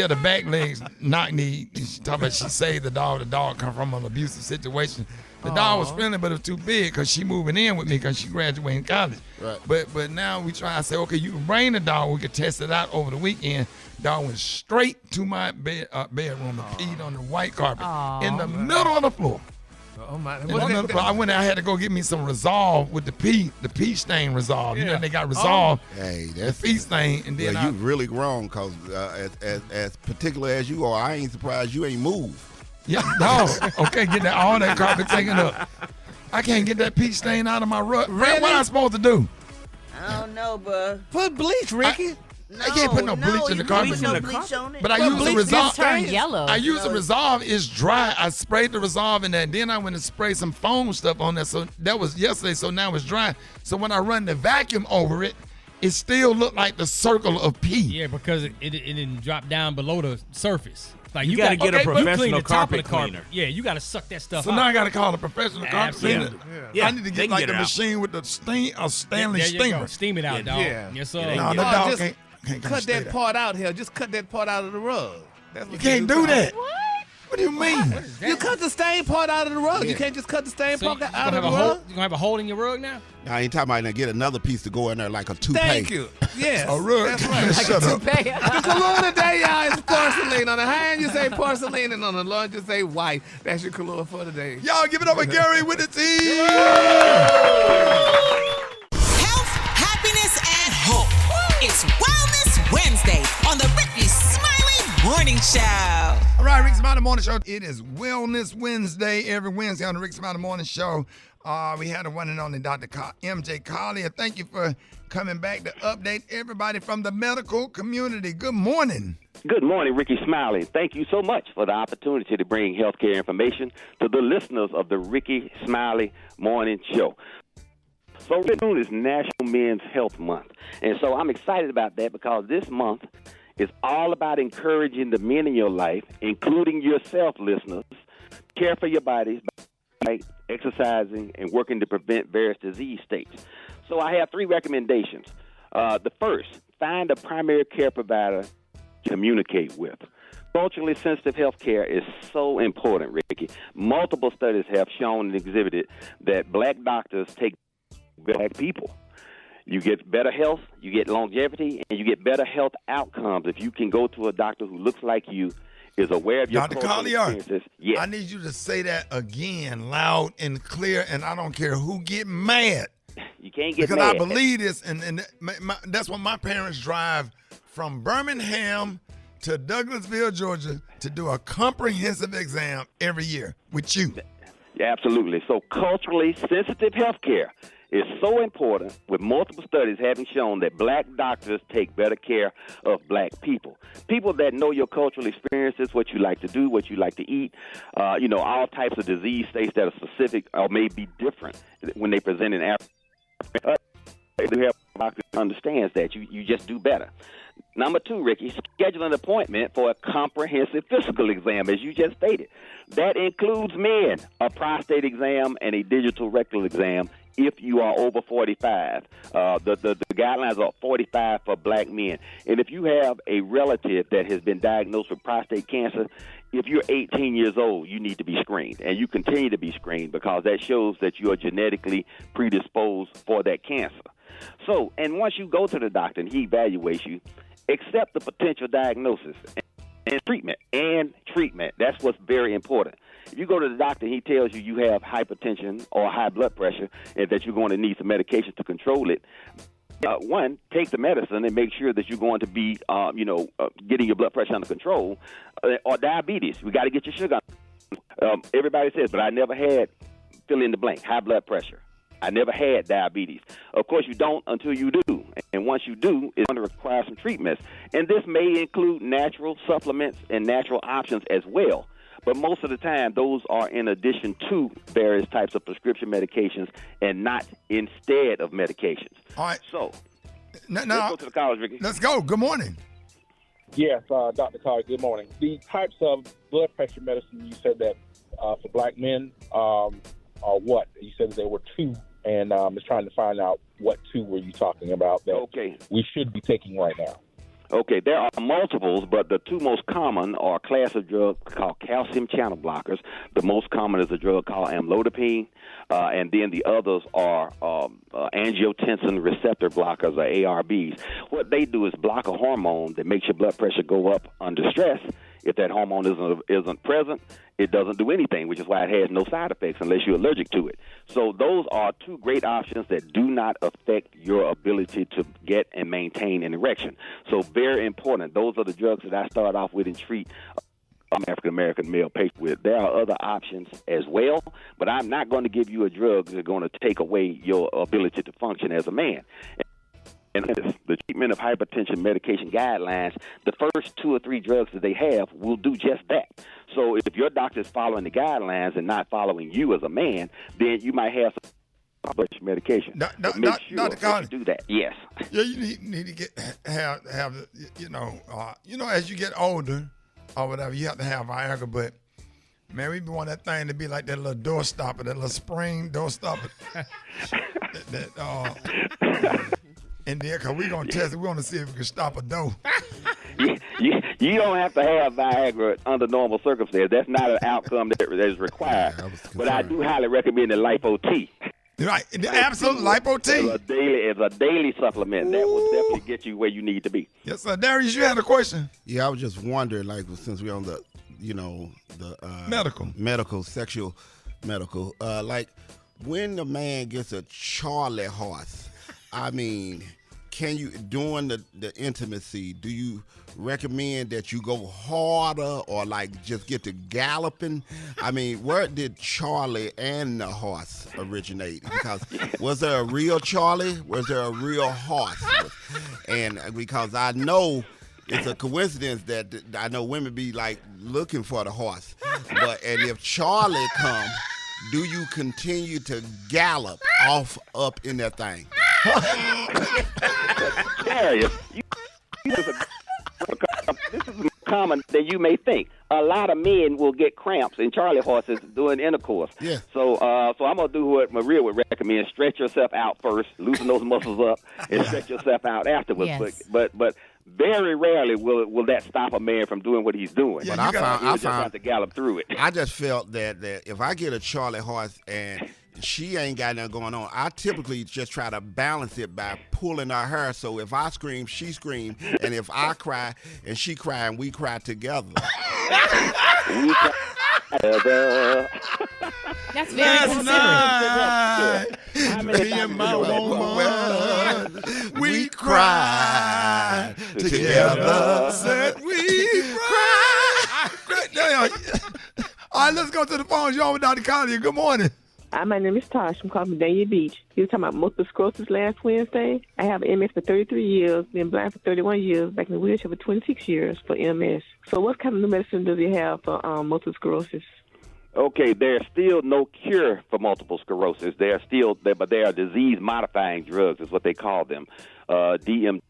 the back legs knock-knee. She talking about she saved the dog. The dog come from an abusive situation. The dog was friendly, but it was too big because she moving in with me because she graduating college. Right. But now we try. I say, okay, you can bring the dog. We can test it out over the weekend. Dog went straight to my bedroom and peed on the white carpet in the middle of the floor. Oh my! I went. I had to go get me some Resolve with the pee stain Resolve. You know they got Resolve. Hey, that's the pee stain. And then you really wrong because as particular as you are, I ain't surprised you ain't moved. Yeah, no. Okay, get all that carpet taken up. I can't get that pee stain out of my rug. Really? What am I supposed to do? I don't know, bro. Put bleach, Ricky. I can't put no bleach in the carpet. No bleach on it. But I use the Resolve. Turn yellow. I use the Resolve. It's dry. I sprayed the Resolve in there. And then I went and sprayed some foam stuff on there. So that was yesterday. So now it's dry. So when I run the vacuum over it, it still looked like the circle of pee. Yeah, because it didn't drop down below the surface. Like you got to get a professional carpet cleaner. Yeah, you got to suck that stuff out. So now I got to call a professional carpet cleaner. Yeah. I need to get like the machine with the Stanley steamer. Steam it out, dog. Yeah. Yes, sir. No, the dog can't cut that part out here. Just cut that part out of the rug. That's what you can't do that. What do you mean? You cut the stain part out of the rug. Yeah. You can't just cut the stain part out of the rug. You gonna have a hole in your rug now? I ain't talking about get another piece to go in there like a toupee. Thank you. Yes. A rug. That's right. Shut up. The cologne today, y'all, is porcelain. On the hand, you say porcelain, and on the lunch, you say white. That's your cologne for today. Y'all give it up with Gary with the T. Health, happiness, and hope. It's Wellness Wednesday on the Rickey Smiley Morning Show. All right, Rickey Smiley Morning Show. It is Wellness Wednesday every Wednesday on the Rickey Smiley Morning Show. We had a one and only Dr. MJ Collier. Thank you for coming back to update everybody from the medical community. Good morning. Good morning, Rickey Smiley. Thank you so much for the opportunity to bring healthcare information to the listeners of the Rickey Smiley Morning Show. So June is National Men's Health Month. And so I'm excited about that because this month is all about encouraging the men in your life, including yourself, listeners, care for your bodies by exercising and working to prevent various disease states. So I have 3 recommendations. The first, find a primary care provider to communicate with. Culturally sensitive health care is so important, Ricky. Multiple studies have shown and exhibited that black doctors take black people. You get better health, you get longevity, and you get better health outcomes if you can go to a doctor who looks like you, is aware of your Dr. cultural Collier, experiences. Yes. I need you to say that again, loud and clear, and I don't care who get mad. You can't get because mad. I believe this, and that's what my parents drive from Birmingham to Douglasville, Georgia, to do a comprehensive exam every year with you. Yeah, absolutely. So culturally sensitive health care is so important, with multiple studies having shown that black doctors take better care of black people. People that know your cultural experiences, what you like to do, what you like to eat, all types of disease states that are specific or may be different when they present in Africa. They have doctors who understands that. You just do better. Number 2, Ricky, schedule an appointment for a comprehensive physical exam, as you just stated. That includes men, a prostate exam and a digital rectal exam if you are over 45. The guidelines are 45 for black men. And if you have a relative that has been diagnosed with prostate cancer, if you're 18 years old, you need to be screened. And you continue to be screened because that shows that you are genetically predisposed for that cancer. So, and once you go to the doctor and he evaluates you, accept the potential diagnosis and treatment. That's what's very important. If you go to the doctor and he tells you you have hypertension or high blood pressure and that you're going to need some medication to control it, one, take the medicine and make sure that you're going to be, getting your blood pressure under control. Or diabetes, we got to get your sugar. Everybody says, but I never had, fill in the blank, high blood pressure. I never had diabetes. Of course, you don't until you do. And once you do, it's going to require some treatments. And this may include natural supplements and natural options as well. But most of the time, those are in addition to various types of prescription medications and not instead of medications. All right. So, let's go to the college, Ricky. Let's go. Good morning. Yes, Dr. Carter, good morning. The types of blood pressure medicine you said that for black men are what? You said that there were 2, and I was trying to find out what 2 were you talking about that we should be taking right now. Okay, there are multiples, but the 2 most common are a class of drugs called calcium channel blockers. The most common is a drug called amlodipine, and then the others are angiotensin receptor blockers, or ARBs. What they do is block a hormone that makes your blood pressure go up under stress. If that hormone isn't present, it doesn't do anything, which is why it has no side effects unless you're allergic to it. So those are 2 great options that do not affect your ability to get and maintain an erection. So very important. Those are the drugs that I start off with and treat African-American male patients with. There are other options as well, but I'm not going to give you a drug that's going to take away your ability to function as a man. And the treatment of hypertension medication guidelines, the first 2 or 3 drugs that they have will do just that. So if your doctor is following the guidelines and not following you as a man, then you might have some medication. Make sure that you do that. Yes. Yeah, you need to have as you get older or whatever, you have to have Viagra. But man, we want that thing to be like that little door stopper, that little spring door stopper. And then, because we're going to test it, we want to see if we can stop a door. You don't have to have Viagra under normal circumstances. That's not an outcome that is required. But I do highly recommend the Lipo T. Right, the absolute Lipo T. It's a daily supplement. That will definitely get you where you need to be. Yes, sir. Darius, you had a question? Yeah, I was just wondering, since we're on the, sexual medical, when the man gets a Charlie horse, I mean, can you, during the intimacy, do you recommend that you go harder or just get to galloping? I mean, where did Charlie and the horse originate? Because was there a real Charlie? Was there a real horse? And because I know it's a coincidence that I know women be looking for the horse, and if Charlie come, do you continue to gallop off up in that thing? Darius, this is common than you may think. A lot of men will get cramps in Charlie horses doing intercourse. Yeah. So I'm gonna do what Maria would recommend: stretch yourself out first, loosen those muscles up, and stretch yourself out afterwards. Yes. But very rarely will that stop a man from doing what he's doing. Yeah, But I found have to gallop through it. I just felt that if I get a Charlie horse and she ain't got nothing going on, I typically just try to balance it by pulling her hair. So if I scream, she scream, and if I cry and she cry, and we cry together. That's very considerate. Me and my woman, we cry together. Said we cry. All right, let's go to the phones. You're on with Dr. Collier. Good morning. Hi, my name is Tosh. I'm calling from Dania Beach. You were talking about multiple sclerosis last Wednesday. I have MS for 33 years, been blind for 31 years, back in the wheelchair for 26 years for MS. So what kind of new medicine do they have for multiple sclerosis? Okay, there's still no cure for multiple sclerosis. But they are disease-modifying drugs, is what they call them. DMT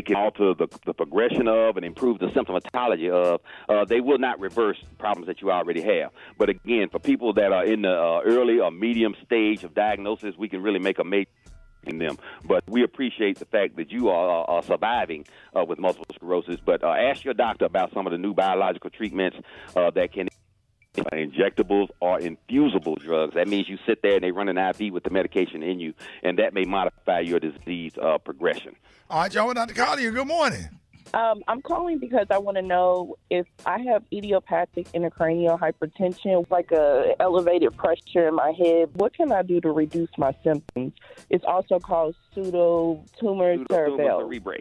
can alter the progression of and improve the symptomatology of. They will not reverse problems that you already have. But again, for people that are in the early or medium stage of diagnosis, we can really make a major in them. But we appreciate the fact that you are surviving with multiple sclerosis. But ask your doctor about some of the new biological treatments that can injectables or infusible drugs. That means you sit there and they run an IV with the medication in you, and that may modify your disease progression. All right, y'all, Dr. Collier, good morning. I'm calling because I want to know if I have idiopathic intracranial hypertension, like a elevated pressure in my head. What can I do to reduce my symptoms? It's also called pseudotumor cerebrale.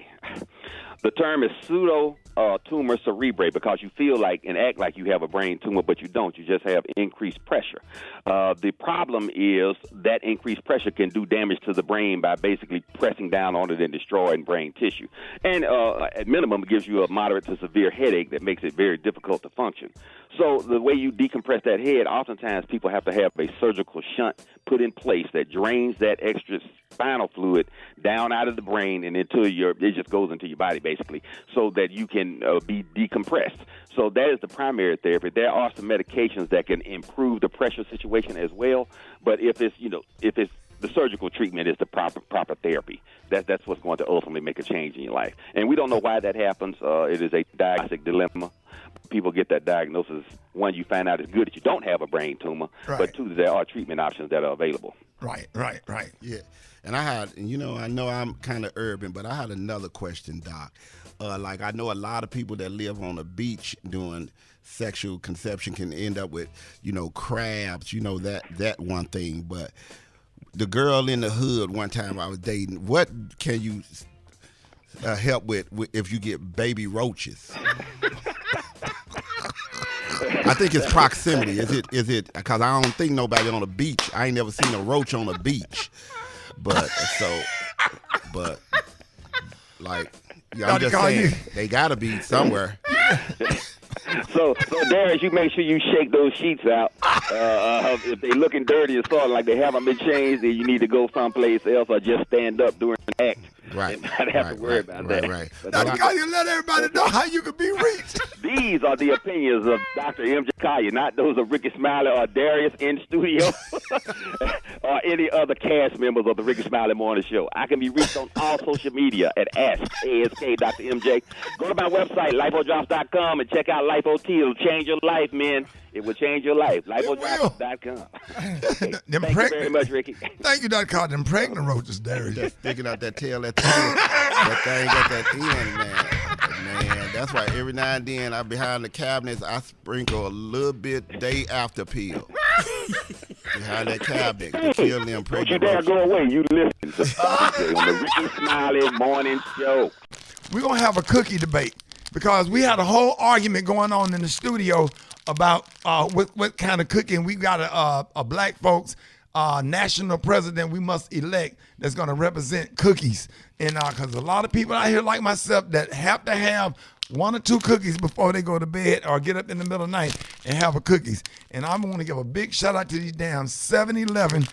The term is pseudotumor cerebrale because you feel like and act like you have a brain tumor, but you don't. You just have increased pressure. The problem is that increased pressure can do damage to the brain by basically pressing down on it and destroying brain tissue. And at minimum, it gives you a moderate to severe headache that makes it very difficult to function. So the way you decompress that head, oftentimes people have to have a surgical shunt put in place that drains that extra spinal fluid down out of the brain and it just goes into your body basically, so that you can be decompressed. So that is the primary therapy. There are some medications that can improve the pressure situation as well, but if it's the surgical treatment is the proper therapy. That's what's going to ultimately make a change in your life. And we don't know why that happens. It is a diagnostic dilemma. People get that diagnosis. One, you find out it's good that you don't have a brain tumor, right. But two, there are treatment options that are available. Right. Yeah. And I know I'm kind of urban, but I had another question, Doc. Like I know a lot of people that live on the beach doing sexual conception can end up with, crabs, that one thing. But the girl in the hood one time I was dating, what can you help with if you get baby roaches? I think it's proximity. Is it? Because I don't think nobody on the beach. I ain't never seen a roach on the beach. But I'm just saying they gotta be somewhere. So Darius, you make sure you shake those sheets out. If they looking dirty or sort of like they haven't been changed, then you need to go someplace else or just stand up during the act. Right. And not have to worry about that. Right. Dr. Collier, let everybody know how you can be reached. These are the opinions of Dr. M.J. Collier, not those of Rickey Smiley or Darius in studio or any other cast members of the Rickey Smiley Morning Show. I can be reached on all social media at ASK Dr. MJ. Go to my website, lifodrops.com, and check out LifeOT. It'll change your life, man. It will change your life. LifeOdrops.com. Thank you very much, Ricky. Thank you, Dr. Collier. Them pregnant roaches, Darius. Just sticking out that tail at the end. That thing at that end, man. That's why every now and then behind the cabinets, I sprinkle a little bit day after peel. Behind that cabinet to kill them pregnant roaches. Don't you dare go away. You listen to on the Rickey Smiley Morning Show. We're going to have a cookie debate because we had a whole argument going on in the studio about what kind of cooking. We got a black folks national president we must elect that's going to represent cookies. And because a lot of people out here like myself that have to have 1 or 2 cookies before they go to bed or get up in the middle of the night and have a cookies. And I'm going to give a big shout out to these damn 7-Eleven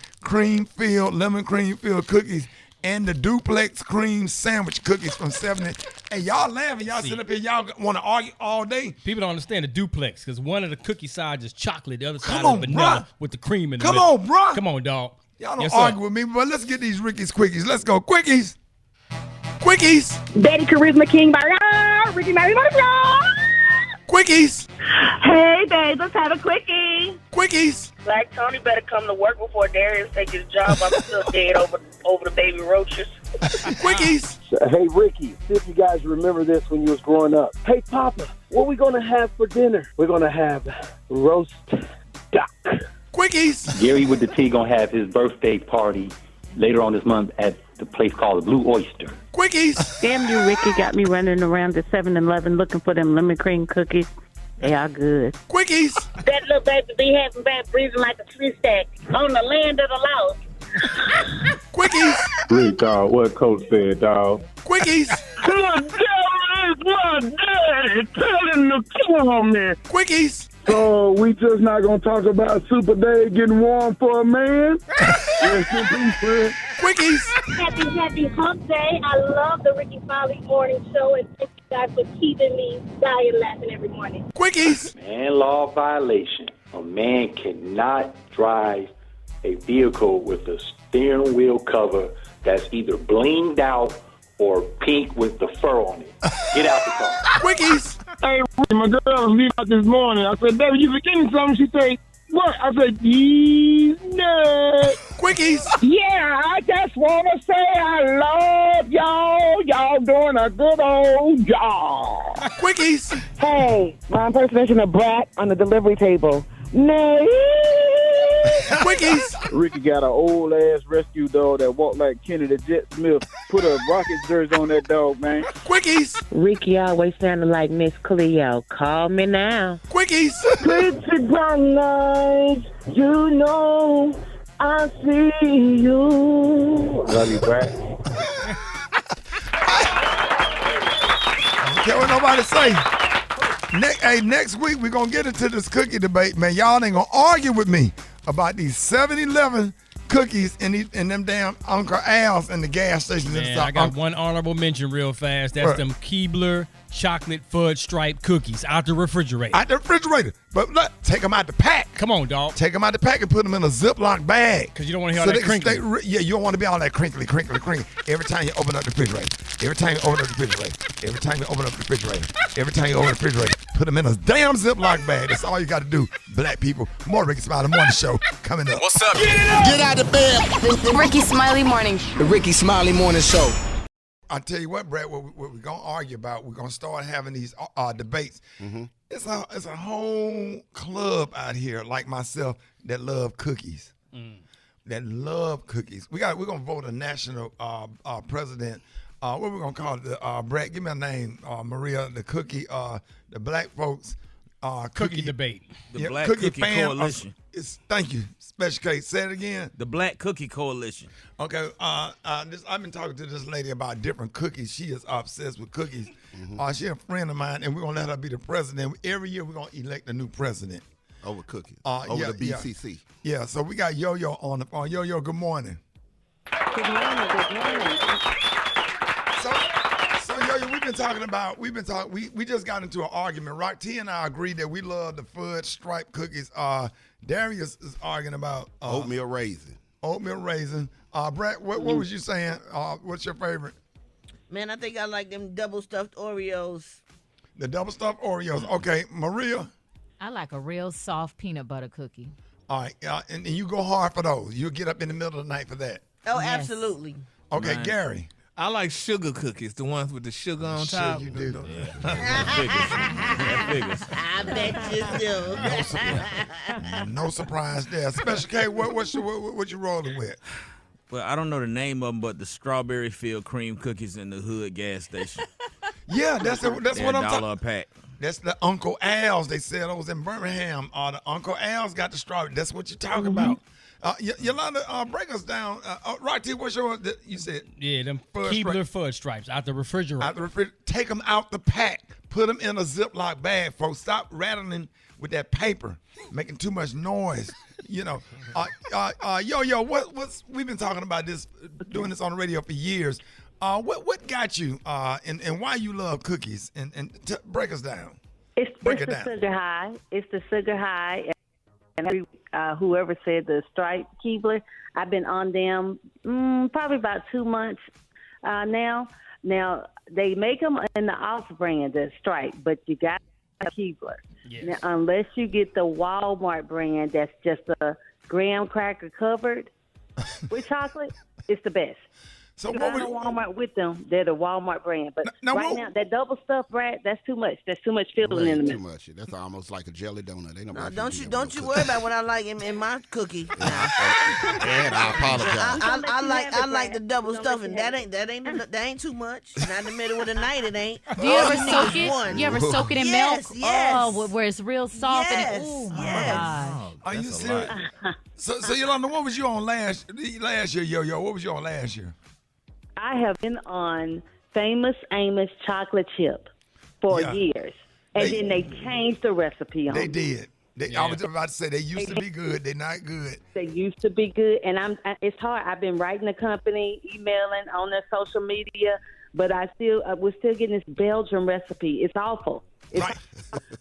lemon cream filled cookies and the duplex cream sandwich cookies from 7. Hey, y'all laughing. Y'all sit up here. Y'all want to argue all day. People don't understand the duplex because one of the cookie sides is chocolate. The other side is vanilla with the cream in the middle. Come on, bro. Come on, dog. Y'all don't argue with me, but let's get these Rickey's Quickies. Let's go. Quickies. Quickies. Betty Charisma King by Rickey Smiley Morning Show. Quickies. Hey, babe, let's have a quickie. Quickies. Black Tony better come to work before Darius take his job. I'm still dead over the baby roaches. Quickies. Hey, Ricky, see if you guys remember this when you was growing up. Hey, Papa, what we going to have for dinner? We're going to have roast duck. Quickies. Gary with the T going to have his birthday party later on this month at the place called the Blue Oyster. Quickies. Damn you, Ricky, got me running around the 7-Eleven looking for them lemon cream cookies. They are good. Quickies. That little baby be having bad breathing like a tree stack on the land of the lost. Quickies. Rick, dog, what Coach said, dog. Quickies. What is my daddy telling the kill me? Quickies. So we just not going to talk about Super Dave getting warm for a man? Yes, in peace, man. Quickies. Happy hump day. I love the Rickey Smiley Morning Show, and thank you guys for keeping me dying laughing every morning. Quickies. Man law violation. A man cannot drive a vehicle with a steering wheel cover that's either blinged out or pink with the fur on it. Get out the car. Quickies. Hey, my girl was leaving out this morning. I said, baby, you forgetting something? She said, what? I said, these nuts. Quickies. Yeah, I just want to say I love y'all. Y'all doing a good old job. Quickies. Hey, my impersonation of Brat on the delivery table. Nay. Quickies. Ricky got an old-ass rescue dog that walked like Kenny the Jet Smith. Put a Rocket jersey on that dog, man. Quickies. Ricky always sounding like Miss Cleo. Call me now. Quickies. Pretty brown eyes, you know I see you. Love you, Brad. I don't care what nobody say. Next week, we're going to get into this cookie debate. Man, y'all ain't going to argue with me about these 7-Eleven cookies and them damn Uncle Al's in the gas stations. Man, I got one honorable mention real fast. That's them Keebler chocolate fudge stripe cookies out the refrigerator. Out the refrigerator. But look, take them out the pack. Come on, dog. Take them out the pack and put them in a Ziploc bag. Because you don't want to hear all that crinkly. You don't want to be all that crinkly. Every time you open up the refrigerator. Every time you open up the refrigerator. Put them in a damn Ziploc bag. That's all you got to do, black people. More Rickey Smiley Morning Show coming up. What's up? Get out of bed. The Rickey Smiley Morning Show. The Rickey Smiley Morning Show. I tell you what, Brad, what we're going to argue about, we're going to start having these debates. Mm-hmm. It's a whole club out here like myself that love cookies. That love cookies. We're going to vote a national president. What we're going to call it? Brad, give me a name. Maria, the cookie, the black folks. Cookie debate. The Black Cookie Coalition. Thank you. Special case. Say it again. The Black Cookie Coalition. Okay. I've been talking to this lady about different cookies. She is obsessed with cookies. Mm-hmm. She's a friend of mine, and we're going to let her be the president. Every year we're going to elect a new president. Over cookies. Over the BCC. Yeah. So we got Yo-Yo on the phone. Yo-Yo, good morning. Good morning. So Yo-Yo, we just got into an argument. Rock T and I agreed that we love the fudge stripe cookies. Darius is arguing about oatmeal raisin. Brett, what was you saying? What's your favorite? Man, I think I like them double stuffed Oreos. The double stuffed Oreos. Okay, Maria? I like a real soft peanut butter cookie. All right, and you go hard for those. You'll get up in the middle of the night for that. Oh, yes. Absolutely. Okay, Gary? I like sugar cookies, the ones with the sugar on top. Sure you do. Yeah. That figures. I bet you do. No surprise there. Special K, what you rolling with? Well, I don't know the name of them, but the strawberry-filled cream cookies in the hood gas station. Yeah, that's what I'm talking $1 a pack. That's the Uncle Al's. They sell those in Birmingham. The Uncle Al's got the strawberry. That's what you're talking about. Yolanda, break us down. Rocky, what's your, you said? Yeah, them Keebler fudge stripes out the refrigerator. Take them out the pack. Put them in a Ziploc bag, folks. Stop rattling with that paper, making too much noise. You know, what's we've been talking about this, doing this on the radio for years. What got you, and why you love cookies? And break us down. It's the sugar high. It's the sugar high. And whoever said the stripe Keebler, I've been on them probably about 2 months now. Now, they make them in the off-brand, the stripe, but you got a Keebler. Yes. Now, unless you get the Walmart brand that's just a graham cracker covered with chocolate, it's the best. So what would Walmart with them? They're the Walmart brand, but now that double stuffed bread, that's too much. That's too much filling in the middle. Too much. That's almost like a jelly donut. Don't you worry about what I like in my cookie. And I apologize. I like the double stuffing. That ain't too much. Not in the middle of the night. It ain't. Do you ever soak it? You ever soak it in milk? Yes. Oh, where it's real soft and my gosh. Are you serious? So Yolanda, what was you on last year, Yo-Yo? What was you on last year? I have been on Famous Amos chocolate chip for years. And then they changed the recipe on it. They did. I was about to say they used to be good. They're not good. They used to be good. And it's hard. I've been writing the company, emailing on their social media, but we're still getting this Belgian recipe. It's awful. Right.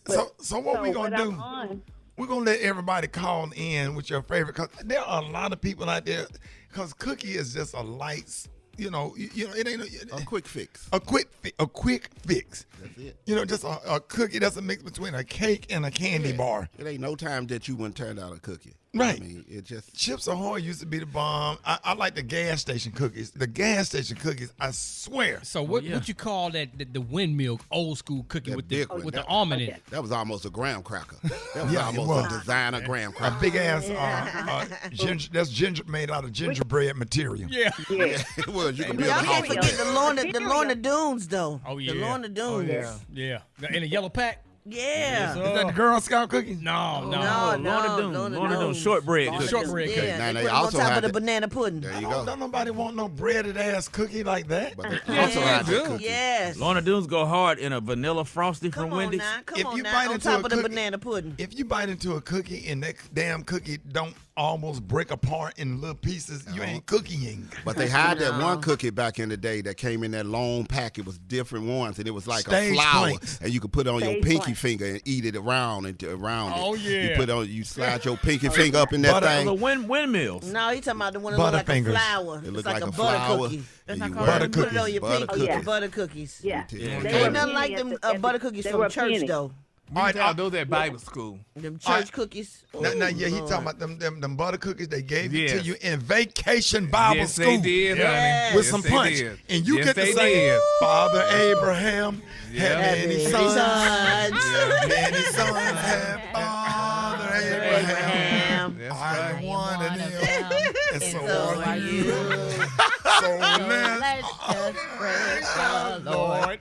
So what we're going to do, we're going to let everybody call in with your favorite. Because there are a lot of people out there, because cookie is just a light, it ain't a quick fix. A quick fix. That's it. Just a cookie that's a mix between a cake and a candy bar. It ain't no time that you wouldn't turn out a cookie. Right. I mean, it just Chips Ahoy used to be the bomb. I like the gas station cookies. The gas station cookies, I swear. So what you call that the windmill old school cookie with the almond in it? That was almost a graham cracker. That was almost a designer graham cracker. A big ass ginger. That's ginger made out of gingerbread material. Yeah. It was. You can build a Y'all house. can't forget the Lorna Doones though. Oh yeah. The Lorna Doones. Yeah. In a yellow pack. Yeah. Is that the Girl Scout cookies? No. Lorna Doone shortbread cookies. Shortbread cookies. Yeah, they put them on top of the banana pudding. There you go. Don't nobody want no breaded ass cookie like that. But they also had the cookies. Yes. Lorna Doones go hard in a vanilla frosty from Wendy's. Come on now, on top of the banana pudding. If you bite into a cookie and that damn cookie don't almost break apart in little pieces, you ain't cooking. But they had that one cookie back in the day that came in that long pack. It was different ones, and it was like a flower, and you could put it on your pinky finger and eat it around it. Oh yeah. You slide your pinky finger up in that thing. The windmills. No, he talking about the one that look like a flower. It looks like a butter flower. cookie. That's not called butter cookies. Put it on your pinky. Butter cookies. Yeah. Ain't nothing like them butter cookies from church though. All right, I'll do that Bible school. Them church cookies. Now, he talking about them butter cookies they gave it to you in Vacation Bible School. Yes, they did, honey. With some punch. Did. And you get to say, Father Abraham had many sons. Many sons had Father Abraham. I am one of them. And so are you. So let's just praise the Lord.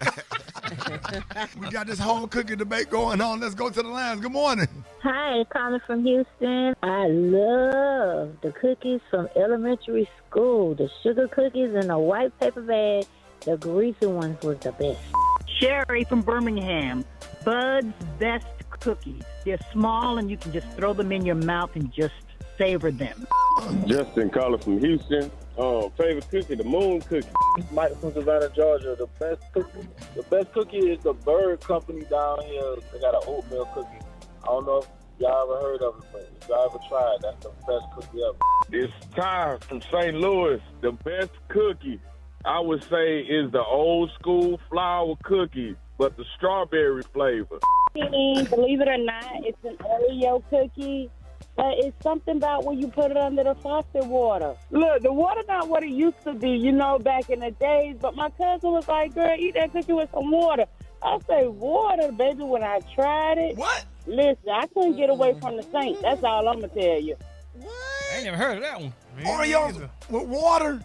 We got this whole cookie debate going on. Let's go to the lines. Good morning. Hi, Carmen from Houston. I love the cookies from elementary school. The sugar cookies in a white paper bag. The greasy ones was the best. Sherry from Birmingham. Bud's Best Cookies. They're small and you can just throw them in your mouth and just savor them. Justin calling from Houston. Favorite cookie, the moon cookie. Mike from Savannah, Georgia. The best cookie is the Bird Company down here. They got an oatmeal cookie. I don't know if y'all ever heard of it, but if y'all ever tried, that's the best cookie ever. It's Ty from St. Louis. The best cookie, I would say, is the old school flour cookie, but the strawberry flavor. Believe it or not, it's an Oreo cookie. But it's something about when you put it under the faucet water. Look, the water not what it used to be, back in the days. But my cousin was like, girl, eat that cookie with some water. I say, water, baby, when I tried it. What? Listen, I couldn't get away from the saints. That's all I'm going to tell you. What? I ain't never heard of that one. Oreos with water?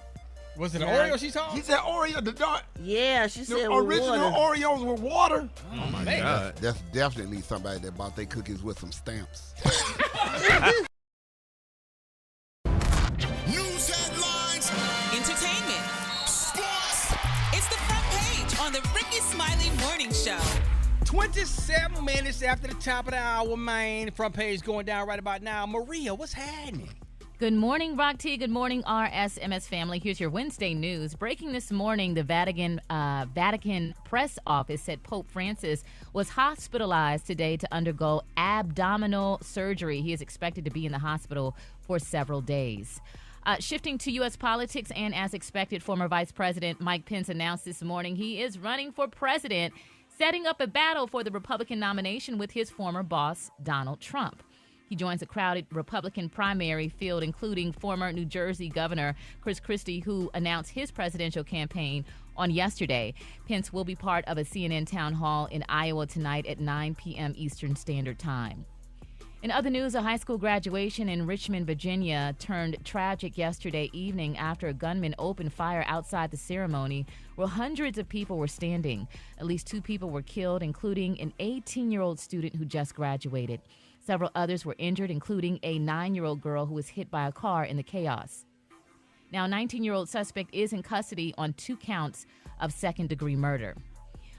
Was it an Oreo she saw? He said Oreo, the dark. Yeah, she said the original Oreos with water. Oh my God. That's definitely somebody that bought their cookies with some stamps. on the Rickey Smiley Morning Show. 27 minutes after the top of the hour, man. Front page going down right about now. Maria, what's happening? Good morning, Rock T. Good morning, RSMS family. Here's your Wednesday news. Breaking this morning, the Vatican press office said Pope Francis was hospitalized today to undergo abdominal surgery. He is expected to be in the hospital for several days. Shifting to U.S. politics, and as expected, former Vice President Mike Pence announced this morning he is running for president, setting up a battle for the Republican nomination with his former boss, Donald Trump. He joins a crowded Republican primary field, including former New Jersey Governor Chris Christie, who announced his presidential campaign on yesterday. Pence will be part of a CNN town hall in Iowa tonight at 9 p.m. Eastern Standard Time. In other news, a high school graduation in Richmond, Virginia turned tragic yesterday evening after a gunman opened fire outside the ceremony where hundreds of people were standing. At least 2 people were killed, including an 18-year-old student who just graduated. Several others were injured, including a 9-year-old girl who was hit by a car in the chaos. Now, a 19-year-old suspect is in custody on 2 counts of second-degree murder.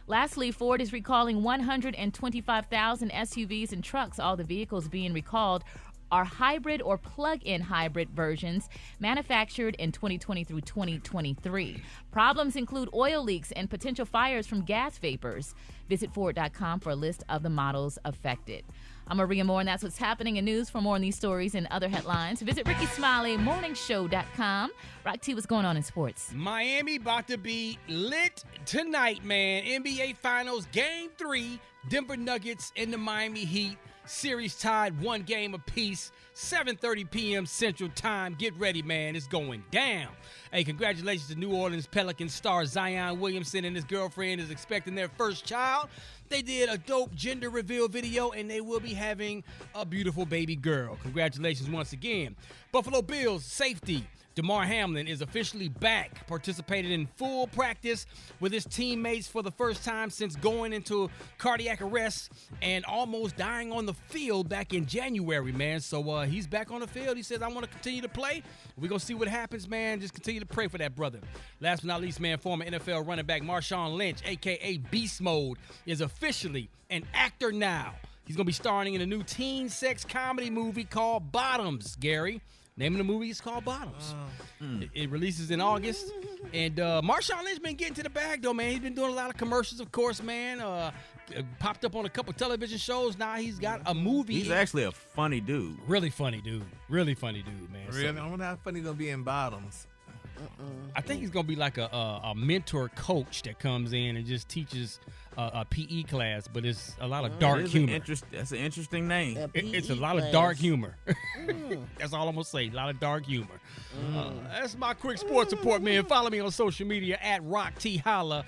Lastly, Ford is recalling 125,000 SUVs and trucks. All the vehicles being recalled are hybrid or plug-in hybrid versions manufactured in 2020 through 2023. Problems include oil leaks and potential fires from gas vapors. Visit Ford.com for a list of the models affected. I'm Maria Moore, and that's what's happening in news. For more on these stories and other headlines, visit RickeySmileyMorningShow.com. Rock T, what's going on in sports? Miami about to be lit tonight, man. NBA Finals Game 3, Denver Nuggets and the Miami Heat. Series tied 1 game apiece, 7:30 p.m. Central Time. Get ready, man. It's going down. Hey, congratulations to New Orleans Pelicans star Zion Williamson and his girlfriend is expecting their first child. They did a dope gender reveal video, and they will be having a beautiful baby girl. Congratulations once again. Buffalo Bills safety Damar Hamlin is officially back, participated in full practice with his teammates for the first time since going into cardiac arrest and almost dying on the field back in January, man. So he's back on the field. He says, I want to continue to play. We're going to see what happens, man. Just continue to pray for that brother. Last but not least, man, former NFL running back Marshawn Lynch, a.k.a. Beast Mode, is officially an actor now. He's going to be starring in a new teen sex comedy movie called Bottoms, Gary. Name of the movie is called Bottoms. It releases in August. And Marshawn Lynch been getting to the bag, though, man. He's been doing a lot of commercials, of course, man. Popped up on a couple television shows. Now he's got a movie. He's actually a funny dude. Really funny dude. Really funny dude, man. Really? I wonder how funny he's going to be in Bottoms. I think he's going to be like a mentor coach that comes in and just teaches a PE class, but it's a lot of dark humor. That's an interesting name. It's a lot of dark humor. That's all I'm going to say. A lot of dark humor. That's my quick sports report, man. Follow me on social media at Rock T Holla.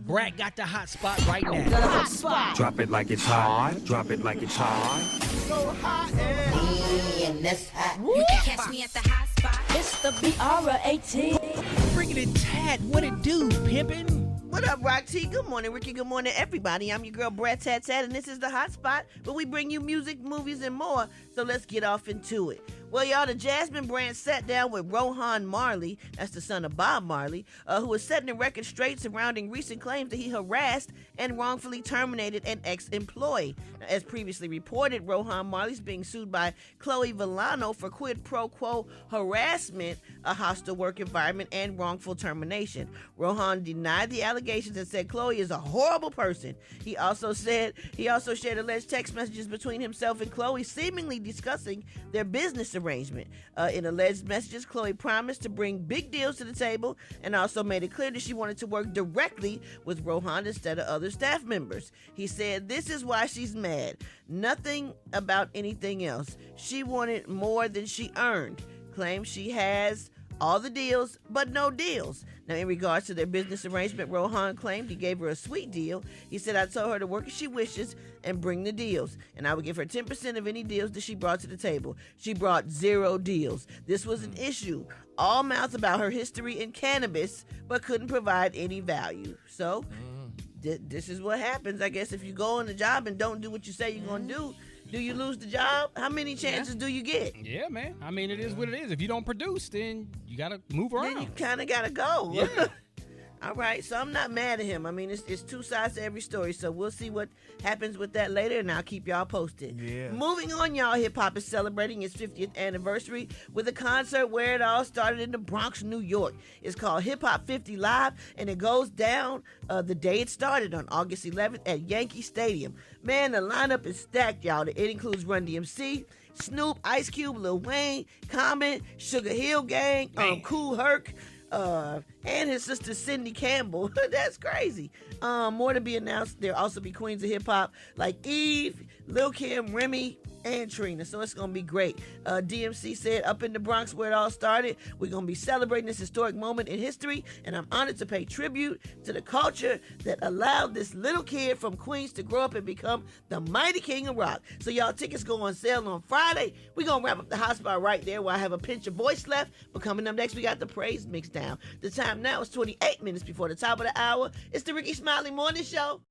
Brat got the hot spot right now. The hot spot. Drop it like it's hot. Drop it like it's hot. So hot and this hot. You can catch me at the hot spot. It's the BR18. Bringing it Tat. What it do, pimpin'? What up, Rock T? Good morning, Ricky. Good morning, everybody. I'm your girl, Brad Tat Tat, and this is the Hot Spot, where we bring you music, movies, and more. So let's get off into it. Well, y'all, the Jasmine brand sat down with Rohan Marley, that's the son of Bob Marley, who was setting the record straight surrounding recent claims that he harassed and wrongfully terminated an ex-employee. Now, as previously reported, Rohan Marley's being sued by Chloe Villano for quid pro quo harassment, a hostile work environment, and wrongful termination. Rohan denied the allegations and said Chloe is a horrible person. He also shared alleged text messages between himself and Chloe, seemingly discussing their business arrangement. In alleged messages, Chloe promised to bring big deals to the table and also made it clear that she wanted to work directly with Rohan instead of other staff members. He said, "This is why she's mad. Nothing about anything else. She wanted more than she earned. Claims she has all the deals, but no deals." Now, in regards to their business arrangement, Rohan claimed he gave her a sweet deal. He said, "I told her to work as she wishes and bring the deals, and I would give her 10% of any deals that she brought to the table." She brought 0 deals. This was an issue. All mouth about her history in cannabis, but couldn't provide any value. So, this is what happens, I guess, if you go on the job and don't do what you say you're going to do. Do you lose the job? How many chances do you get? Yeah, man. I mean, it is what it is. If you don't produce, then you got to move around. Then you kind of got to go. Yeah. All right, so I'm not mad at him. I mean, it's two sides to every story, so we'll see what happens with that later, and I'll keep y'all posted. Yeah. Moving on, y'all, hip-hop is celebrating its 50th anniversary with a concert where it all started in the Bronx, New York. It's called Hip Hop 50 Live, and it goes down the day it started on August 11th at Yankee Stadium. Man, the lineup is stacked, y'all. It includes Run DMC, Snoop, Ice Cube, Lil Wayne, Common, Sugar Hill Gang, Kool Herc, and his sister Cindy Campbell. That's crazy. More to be announced. There'll also be queens of hip hop like Eve, Lil Kim, Remy, and Trina. So it's going to be great. DMC said, up in the Bronx where it all started, we're going to be celebrating this historic moment in history, and I'm honored to pay tribute to the culture that allowed this little kid from Queens to grow up and become the mighty king of rock. So y'all, tickets go on sale on Friday. We're going to wrap up the hot spot right there where I have a pinch of voice left. But coming up next, we got the praise mix down. The time now is 28 minutes before the top of the hour. It's the Rickey Smiley Morning Show.